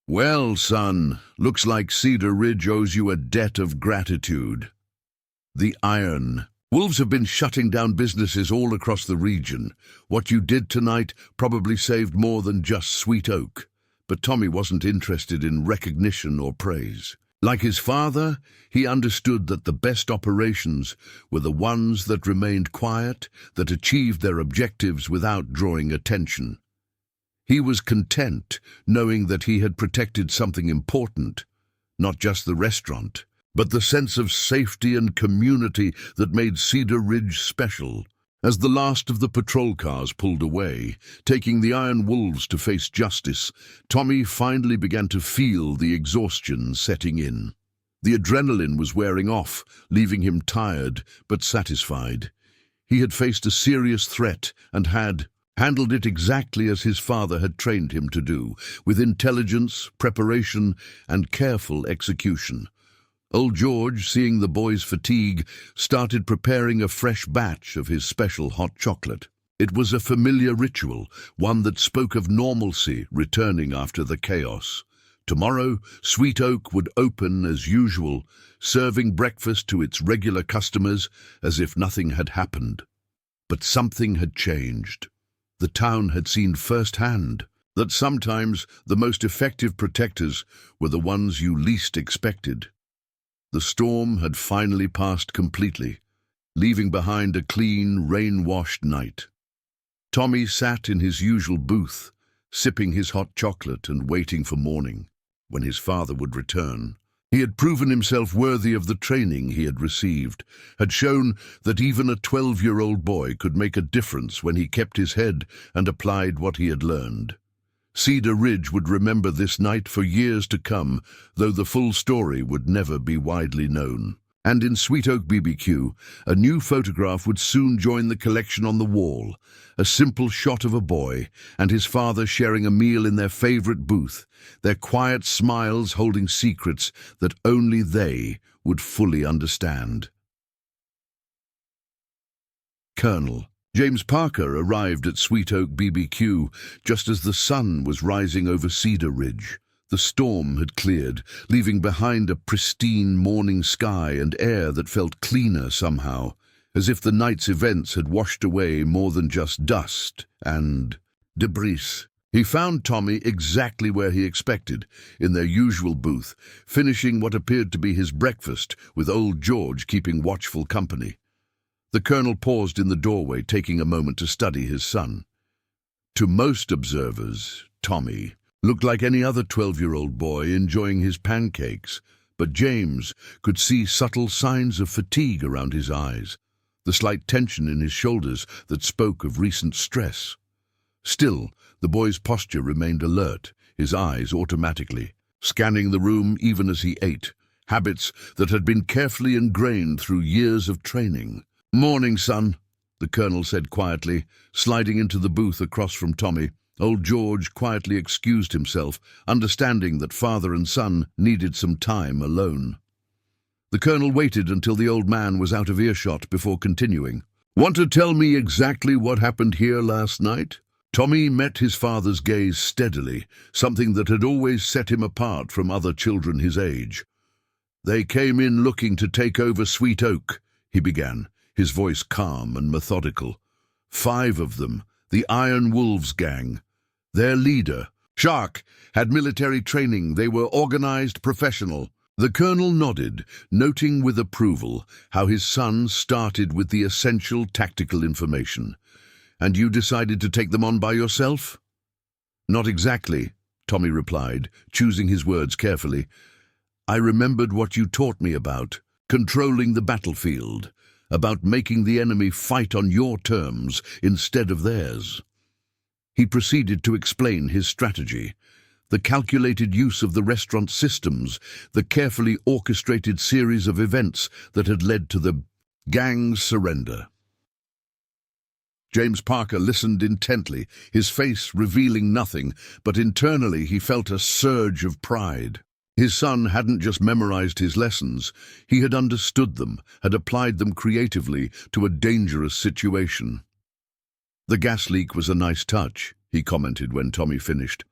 "Well, son, looks like Cedar Ridge owes you a debt of gratitude. The iron. Wolves have been shutting down businesses all across the region. What you did tonight probably saved more than just Sweet Oak." But Tommy wasn't interested in recognition or praise. Like his father, he understood that the best operations were the ones that remained quiet, that achieved their objectives without drawing attention. He was content knowing that he had protected something important, not just the restaurant, but the sense of safety and community that made Cedar Ridge special. As the last of the patrol cars pulled away, taking the Iron Wolves to face justice, Tommy finally began to feel the exhaustion setting in. The adrenaline was wearing off, leaving him tired but satisfied. He had faced a serious threat and had handled it exactly as his father had trained him to do, with intelligence, preparation, and careful execution. Old George, seeing the boys' fatigue, started preparing a fresh batch of his special hot chocolate. It was a familiar ritual, one that spoke of normalcy returning after the chaos. Tomorrow, Sweet Oak would open as usual, serving breakfast to its regular customers as if nothing had happened. But something had changed. The town had seen firsthand that sometimes the most effective protectors were the ones you least expected. The storm had finally passed completely, leaving behind a clean, rain-washed night. Tommy sat in his usual booth, sipping his hot chocolate and waiting for morning, when his father would return. He had proven himself worthy of the training he had received, had shown that even a 12-year-old boy could make a difference when he kept his head and applied what he had learned. Cedar Ridge would remember this night for years to come, though the full story would never be widely known. And in Sweet Oak BBQ, a new photograph would soon join the collection on the wall, a simple shot of a boy and his father sharing a meal in their favorite booth, their quiet smiles holding secrets that only they would fully understand. Colonel James Parker arrived at Sweet Oak BBQ just as the sun was rising over Cedar Ridge. The storm had cleared, leaving behind a pristine morning sky and air that felt cleaner somehow, as if the night's events had washed away more than just dust and debris. He found Tommy exactly where he expected, in their usual booth, finishing what appeared to be his breakfast, with old George keeping watchful company. The colonel paused in the doorway, taking a moment to study his son. To most observers, Tommy looked like any other 12-year-old boy enjoying his pancakes, but James could see subtle signs of fatigue around his eyes, the slight tension in his shoulders that spoke of recent stress. Still, the boy's posture remained alert, his eyes automatically scanning the room even as he ate, habits that had been carefully ingrained through years of training. "Morning, son," the colonel said quietly, sliding into the booth across from Tommy. Old George quietly excused himself, understanding that father and son needed some time alone. The colonel waited until the old man was out of earshot before continuing. "Want to tell me exactly what happened here last night? Tommy met his father's gaze steadily, something that had always set him apart from other children his age. "They came in looking to take over Sweet Oak," he began, his voice calm and methodical. "5 of them, the Iron Wolves gang. Their leader, Shark, had military training. They were organized, professional." The colonel nodded, noting with approval how his son started with the essential tactical information. "And you decided to take them on by yourself?" "Not exactly," Tommy replied, choosing his words carefully. "I remembered what you taught me about controlling the battlefield, about making the enemy fight on your terms instead of theirs." He proceeded to explain his strategy. The calculated use of the restaurant systems, the carefully orchestrated series of events that had led to the gang's surrender. James Parker listened intently, his face revealing nothing, but internally he felt a surge of pride. His son hadn't just memorized his lessons, he had understood them, had applied them creatively to a dangerous situation. "The gas leak was a nice touch," he commented when Tommy finished.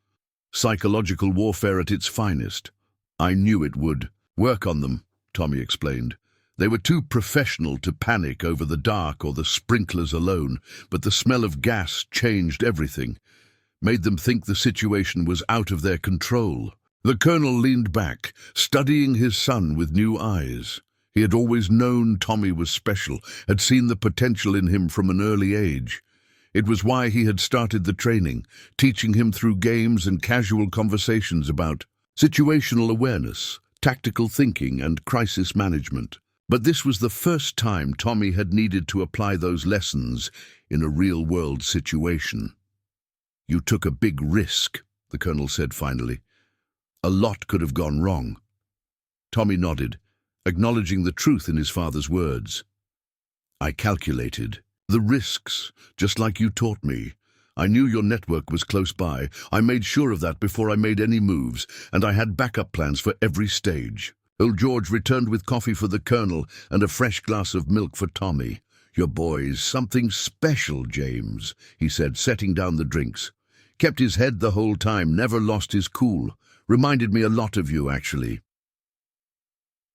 "Psychological warfare at its finest. I knew it would. Work on them," Tommy explained. "They were too professional to panic over the dark or the sprinklers alone, but the smell of gas changed everything, made them think the situation was out of their control." The colonel leaned back, studying his son with new eyes. He had always known Tommy was special, had seen the potential in him from an early age. It was why he had started the training, teaching him through games and casual conversations about situational awareness, tactical thinking, and crisis management. But this was the first time Tommy had needed to apply those lessons in a real-world situation. "You took a big risk," the colonel said finally. "A lot could have gone wrong." Tommy nodded, acknowledging the truth in his father's words. "I calculated the risks, just like you taught me. I knew your network was close by. I made sure of that before I made any moves, and I had backup plans for every stage." Old George returned with coffee for the colonel and a fresh glass of milk for Tommy. "Your boy's something special, James," he said, setting down the drinks. "Kept his head the whole time, never lost his cool. Reminded me a lot of you, actually."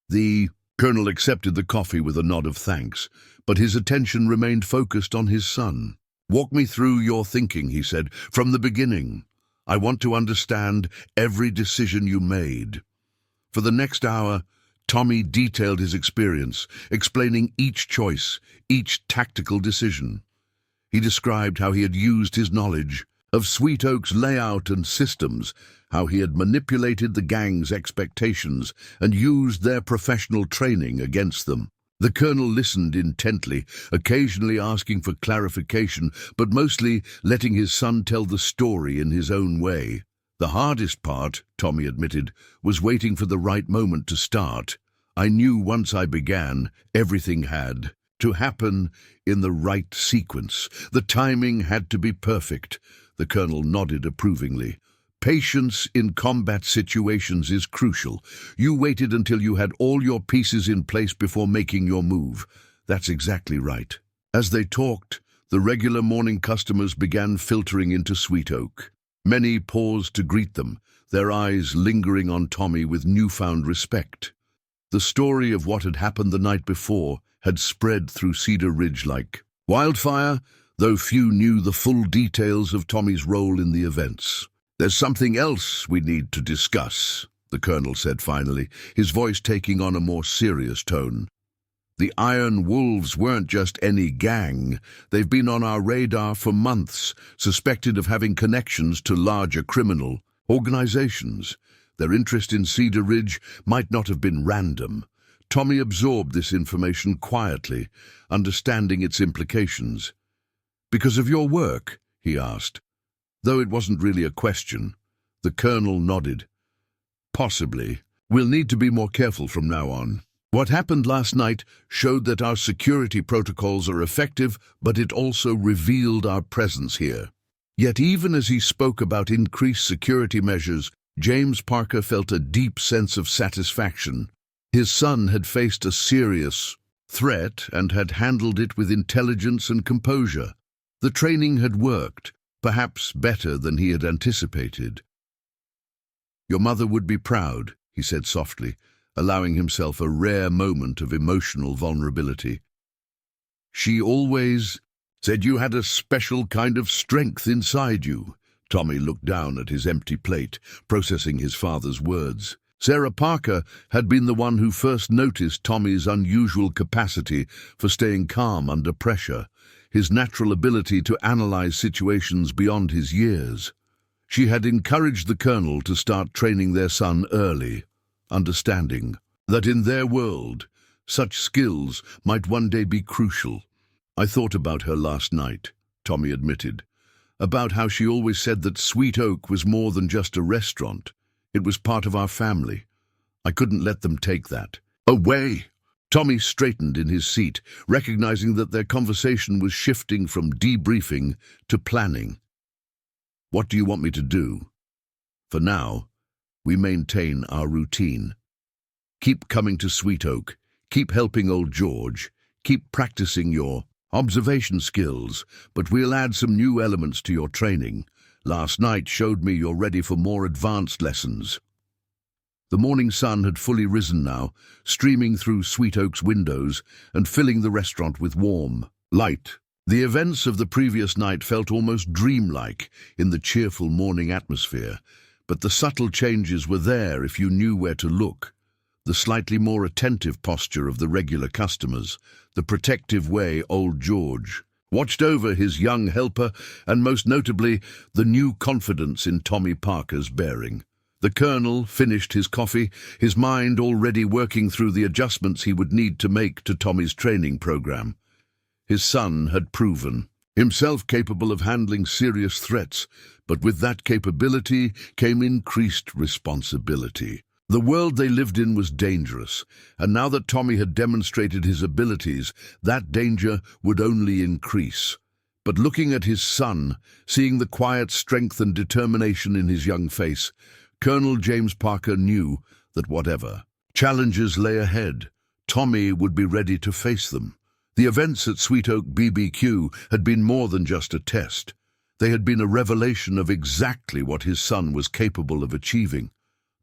The colonel accepted the coffee with a nod of thanks, but his attention remained focused on his son. "Walk me through your thinking," he said, "from the beginning. I want to understand every decision you made." For the next hour, Tommy detailed his experience, explaining each choice, each tactical decision. He described how he had used his knowledge of Sweet Oak's layout and systems, how he had manipulated the gang's expectations and used their professional training against them. The colonel listened intently, occasionally asking for clarification, but mostly letting his son tell the story in his own way. "The hardest part," Tommy admitted, "was waiting for the right moment to start. I knew once I began, everything had to happen in the right sequence. The timing had to be perfect." The colonel nodded approvingly. "Patience in combat situations is crucial. You waited until you had all your pieces in place before making your move." "That's exactly right." As they talked, the regular morning customers began filtering into Sweet Oak. Many paused to greet them, their eyes lingering on Tommy with newfound respect. The story of what had happened the night before had spread through Cedar Ridge like wildfire, though few knew the full details of Tommy's role in the events. "There's something else we need to discuss," the colonel said finally, his voice taking on a more serious tone. "The Iron Wolves weren't just any gang. They've been on our radar for months, suspected of having connections to larger criminal organizations. Their interest in Cedar Ridge might not have been random." Tommy absorbed this information quietly, understanding its implications. "Because of your work?" he asked. Though it wasn't really a question, the colonel nodded. "Possibly. We'll need to be more careful from now on. What happened last night showed that our security protocols are effective, but it also revealed our presence here." Yet even as he spoke about increased security measures, James Parker felt a deep sense of satisfaction. His son had faced a serious threat and had handled it with intelligence and composure. The training had worked, perhaps better than he had anticipated. "Your mother would be proud," he said softly, allowing himself a rare moment of emotional vulnerability. "She always said you had a special kind of strength inside you." Tommy looked down at his empty plate, processing his father's words. Sarah Parker had been the one who first noticed Tommy's unusual capacity for staying calm under pressure, his natural ability to analyze situations beyond his years. She had encouraged the colonel to start training their son early, understanding that in their world, such skills might one day be crucial. "I thought about her last night," Tommy admitted, "about how she always said that Sweet Oak was more than just a restaurant. It was part of our family. I couldn't let them take that away." Tommy straightened in his seat, recognizing that their conversation was shifting from debriefing to planning. "What do you want me to do?" "For now, we maintain our routine. Keep coming to Sweet Oak, keep helping old George, keep practicing your observation skills, but we'll add some new elements to your training. Last night showed me you're ready for more advanced lessons." The morning sun had fully risen now, streaming through Sweet Oak's windows and filling the restaurant with warm light. The events of the previous night felt almost dreamlike in the cheerful morning atmosphere, but the subtle changes were there if you knew where to look. The slightly more attentive posture of the regular customers, the protective way old George watched over his young helper, and most notably, the new confidence in Tommy Parker's bearing. The colonel finished his coffee, his mind already working through the adjustments he would need to make to Tommy's training program. His son had proven himself capable of handling serious threats, but with that capability came increased responsibility. The world they lived in was dangerous, and now that Tommy had demonstrated his abilities, that danger would only increase. But looking at his son, seeing the quiet strength and determination in his young face, Colonel James Parker knew that whatever challenges lay ahead, Tommy would be ready to face them. The events at Sweet Oak BBQ had been more than just a test. They had been a revelation of exactly what his son was capable of achieving.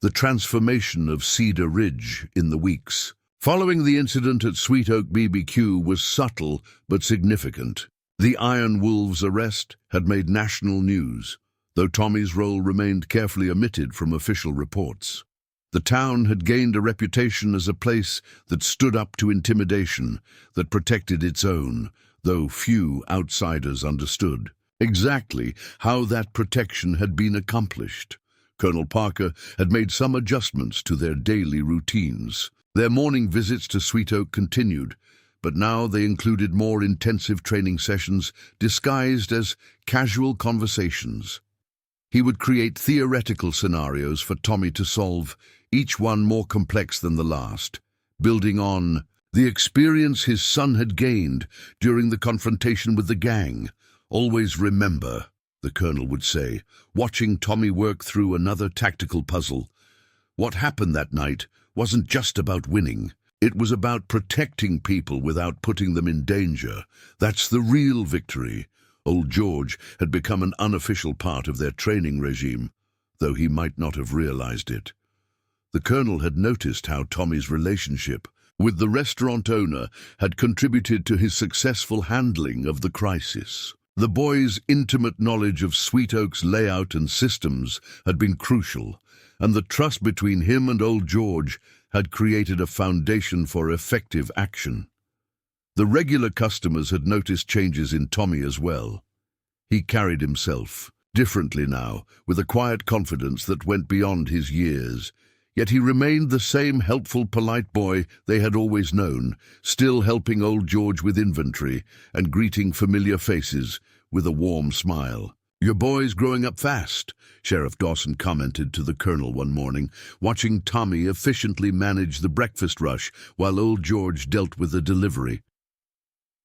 The transformation of Cedar Ridge in the weeks following the incident at Sweet Oak BBQ was subtle but significant. The Iron Wolves' arrest had made national news, though Tommy's role remained carefully omitted from official reports. The town had gained a reputation as a place that stood up to intimidation, that protected its own, though few outsiders understood exactly how that protection had been accomplished. Colonel Parker had made some adjustments to their daily routines. Their morning visits to Sweet Oak continued, but now they included more intensive training sessions disguised as casual conversations. He would create theoretical scenarios for Tommy to solve, each one more complex than the last, building on the experience his son had gained during the confrontation with the gang. "Always remember," the colonel would say, watching Tommy work through another tactical puzzle. "What happened that night wasn't just about winning. It was about protecting people without putting them in danger. That's the real victory." Old George had become an unofficial part of their training regime, though he might not have realized it. The colonel had noticed how Tommy's relationship with the restaurant owner had contributed to his successful handling of the crisis. The boy's intimate knowledge of Sweet Oak's layout and systems had been crucial, and the trust between him and old George had created a foundation for effective action. The regular customers had noticed changes in Tommy as well. He carried himself differently now, with a quiet confidence that went beyond his years. Yet he remained the same helpful, polite boy they had always known, still helping old George with inventory and greeting familiar faces with a warm smile. "Your boy's growing up fast," Sheriff Dawson commented to the colonel one morning, watching Tommy efficiently manage the breakfast rush while old George dealt with the delivery.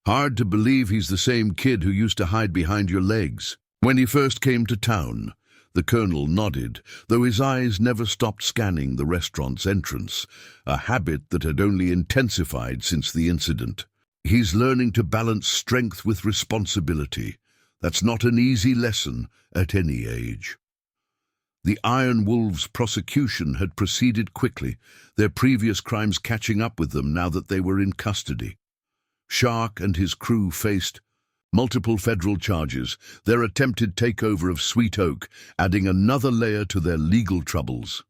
"Hard to believe he's the same kid who used to hide behind your legs when he first came to town." The colonel nodded, though his eyes never stopped scanning the restaurant's entrance, a habit that had only intensified since the incident. "He's learning to balance strength with responsibility. That's not an easy lesson at any age. The Iron Wolves' prosecution had proceeded quickly, their previous crimes catching up with them now that they were in custody. Shark and his crew faced multiple federal charges, their attempted takeover of Sweet Oak adding another layer to their legal troubles.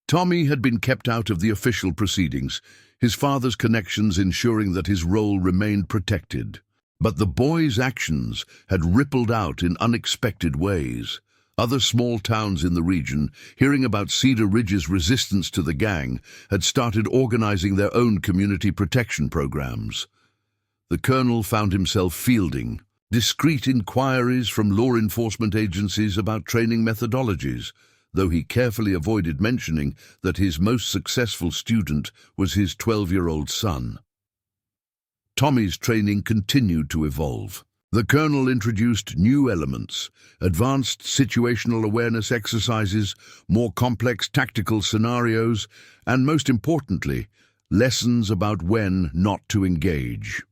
Tommy had been kept out of the official proceedings, his father's connections ensuring that his role remained protected. But the boy's actions had rippled out in unexpected ways. Other small towns in the region, hearing about Cedar Ridge's resistance to the gang, had started organizing their own community protection programs. The colonel found himself fielding discreet inquiries from law enforcement agencies about training methodologies, though he carefully avoided mentioning that his most successful student was his 12-year-old son. Tommy's training continued to evolve. The colonel introduced new elements, advanced situational awareness exercises, more complex tactical scenarios, and most importantly, lessons about when not to engage.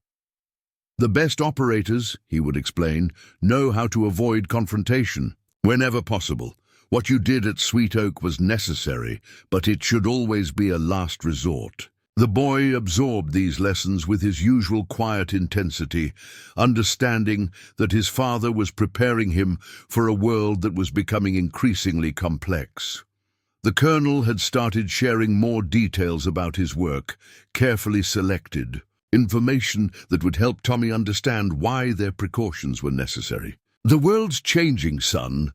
The best operators, he would explain, know how to avoid confrontation whenever possible. What you did at Sweet Oak was necessary, but it should always be a last resort. The boy absorbed these lessons with his usual quiet intensity, understanding that his father was preparing him for a world that was becoming increasingly complex. The colonel had started sharing more details about his work, carefully selected, information that would help Tommy understand why their precautions were necessary. "The world's changing, son,"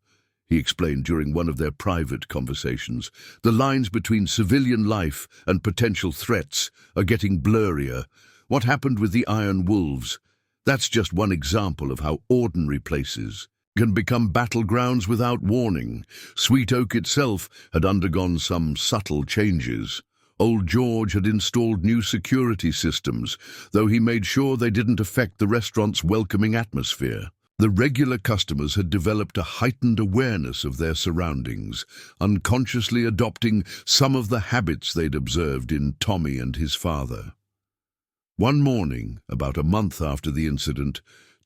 he explained during one of their private conversations. "The lines between civilian life and potential threats are getting blurrier. What happened with the Iron Wolves? That's just one example of how ordinary places can become battlegrounds without warning. Sweet Oak itself had undergone some subtle changes. Old George had installed new security systems, though he made sure they didn't affect the restaurant's welcoming atmosphere. The regular customers had developed a heightened awareness of their surroundings, unconsciously adopting some of the habits they'd observed in Tommy and his father. One morning, about a month after the incident,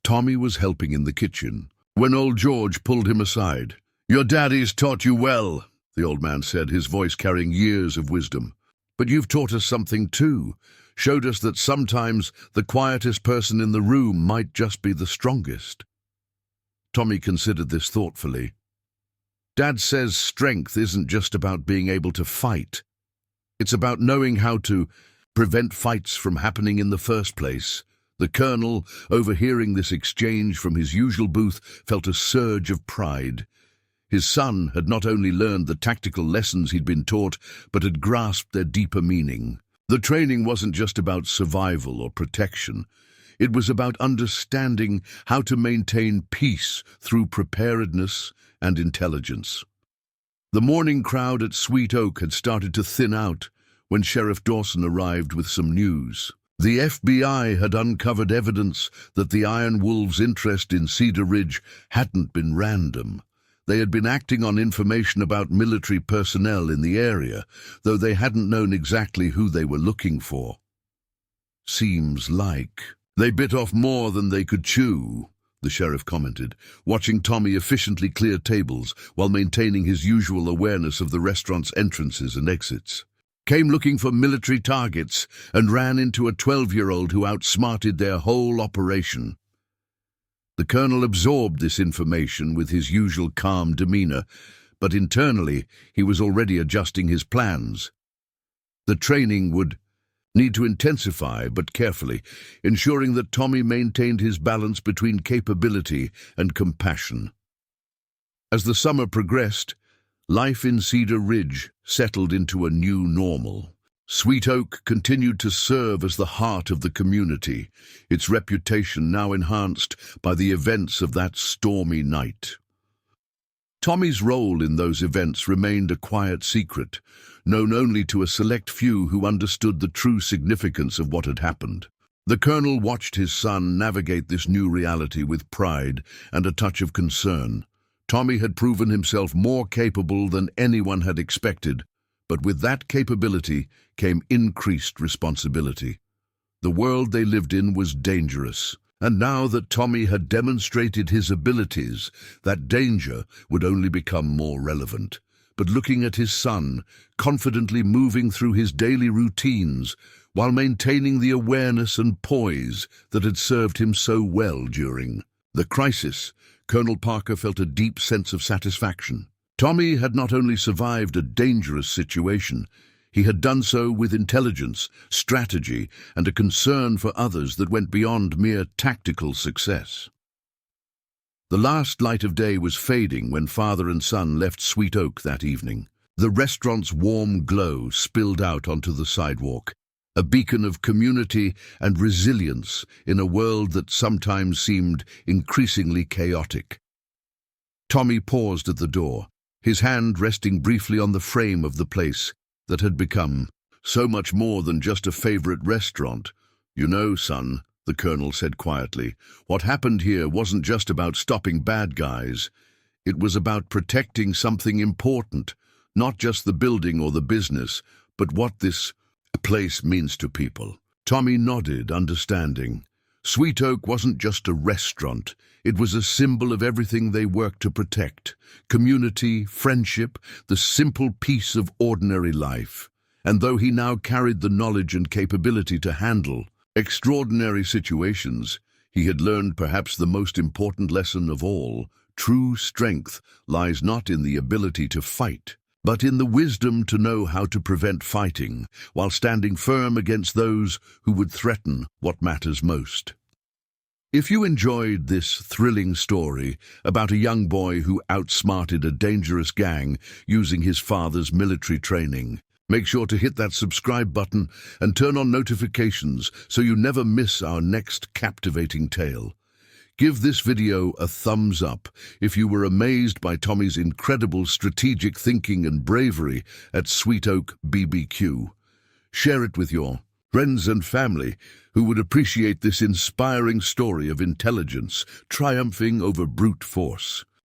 Tommy was helping in the kitchen, when old George pulled him aside. "Your daddy's taught you well," the old man said, his voice carrying years of wisdom. "But you've taught us something too. Showed us that sometimes the quietest person in the room might just be the strongest." Tommy considered this thoughtfully. "Dad says strength isn't just about being able to fight. It's about knowing how to prevent fights from happening in the first place." The colonel, overhearing this exchange from his usual booth, felt a surge of pride. His son had not only learned the tactical lessons he'd been taught, but had grasped their deeper meaning. The training wasn't just about survival or protection. It was about understanding how to maintain peace through preparedness and intelligence. The morning crowd at Sweet Oak had started to thin out when Sheriff Dawson arrived with some news. The FBI had uncovered evidence that the Iron Wolves' interest in Cedar Ridge hadn't been random. They had been acting on information about military personnel in the area, though they hadn't known exactly who they were looking for. "Seems like they bit off more than they could chew," the sheriff commented, watching Tommy efficiently clear tables while maintaining his usual awareness of the restaurant's entrances and exits. "Came looking for military targets and ran into a 12-year-old who outsmarted their whole operation." The colonel absorbed this information with his usual calm demeanor, but internally he was already adjusting his plans. The training would need to intensify, but carefully, ensuring that Tommy maintained his balance between capability and compassion. As the summer progressed, life in Cedar Ridge settled into a new normal. Sweet Oak continued to serve as the heart of the community, its reputation now enhanced by the events of that stormy night. Tommy's role in those events remained a quiet secret, known only to a select few who understood the true significance of what had happened. The colonel watched his son navigate this new reality with pride and a touch of concern. Tommy had proven himself more capable than anyone had expected, but with that capability came increased responsibility. The world they lived in was dangerous, And now that Tommy had demonstrated his abilities, that danger would only become more relevant. But looking at his son, confidently moving through his daily routines, while maintaining the awareness and poise that had served him so well during the crisis, Colonel Parker felt a deep sense of satisfaction. Tommy had not only survived a dangerous situation, he had done so with intelligence, strategy, and a concern for others that went beyond mere tactical success. The last light of day was fading when father and son left Sweet Oak that evening. The restaurant's warm glow spilled out onto the sidewalk, a beacon of community and resilience in a world that sometimes seemed increasingly chaotic. Tommy paused at the door, his hand resting briefly on the frame of the place that had become so much more than just a favorite restaurant. "You know, son," the colonel said quietly, "what happened here wasn't just about stopping bad guys. It was about protecting something important, not just the building or the business, but what this place means to people." Tommy nodded, understanding. Sweet Oak wasn't just a restaurant. It was a symbol of everything they worked to protect: community, friendship, the simple peace of ordinary life. And though he now carried the knowledge and capability to handle extraordinary situations, he had learned perhaps the most important lesson of all: true strength lies not in the ability to fight, but in the wisdom to know how to prevent fighting while standing firm against those who would threaten what matters most. If you enjoyed this thrilling story about a young boy who outsmarted a dangerous gang using his father's military training, make sure to hit that subscribe button and turn on notifications so you never miss our next captivating tale. Give this video a thumbs up if you were amazed by Tommy's incredible strategic thinking and bravery at Sweet Oak BBQ. Share it with your friends and family who would appreciate this inspiring story of intelligence triumphing over brute force.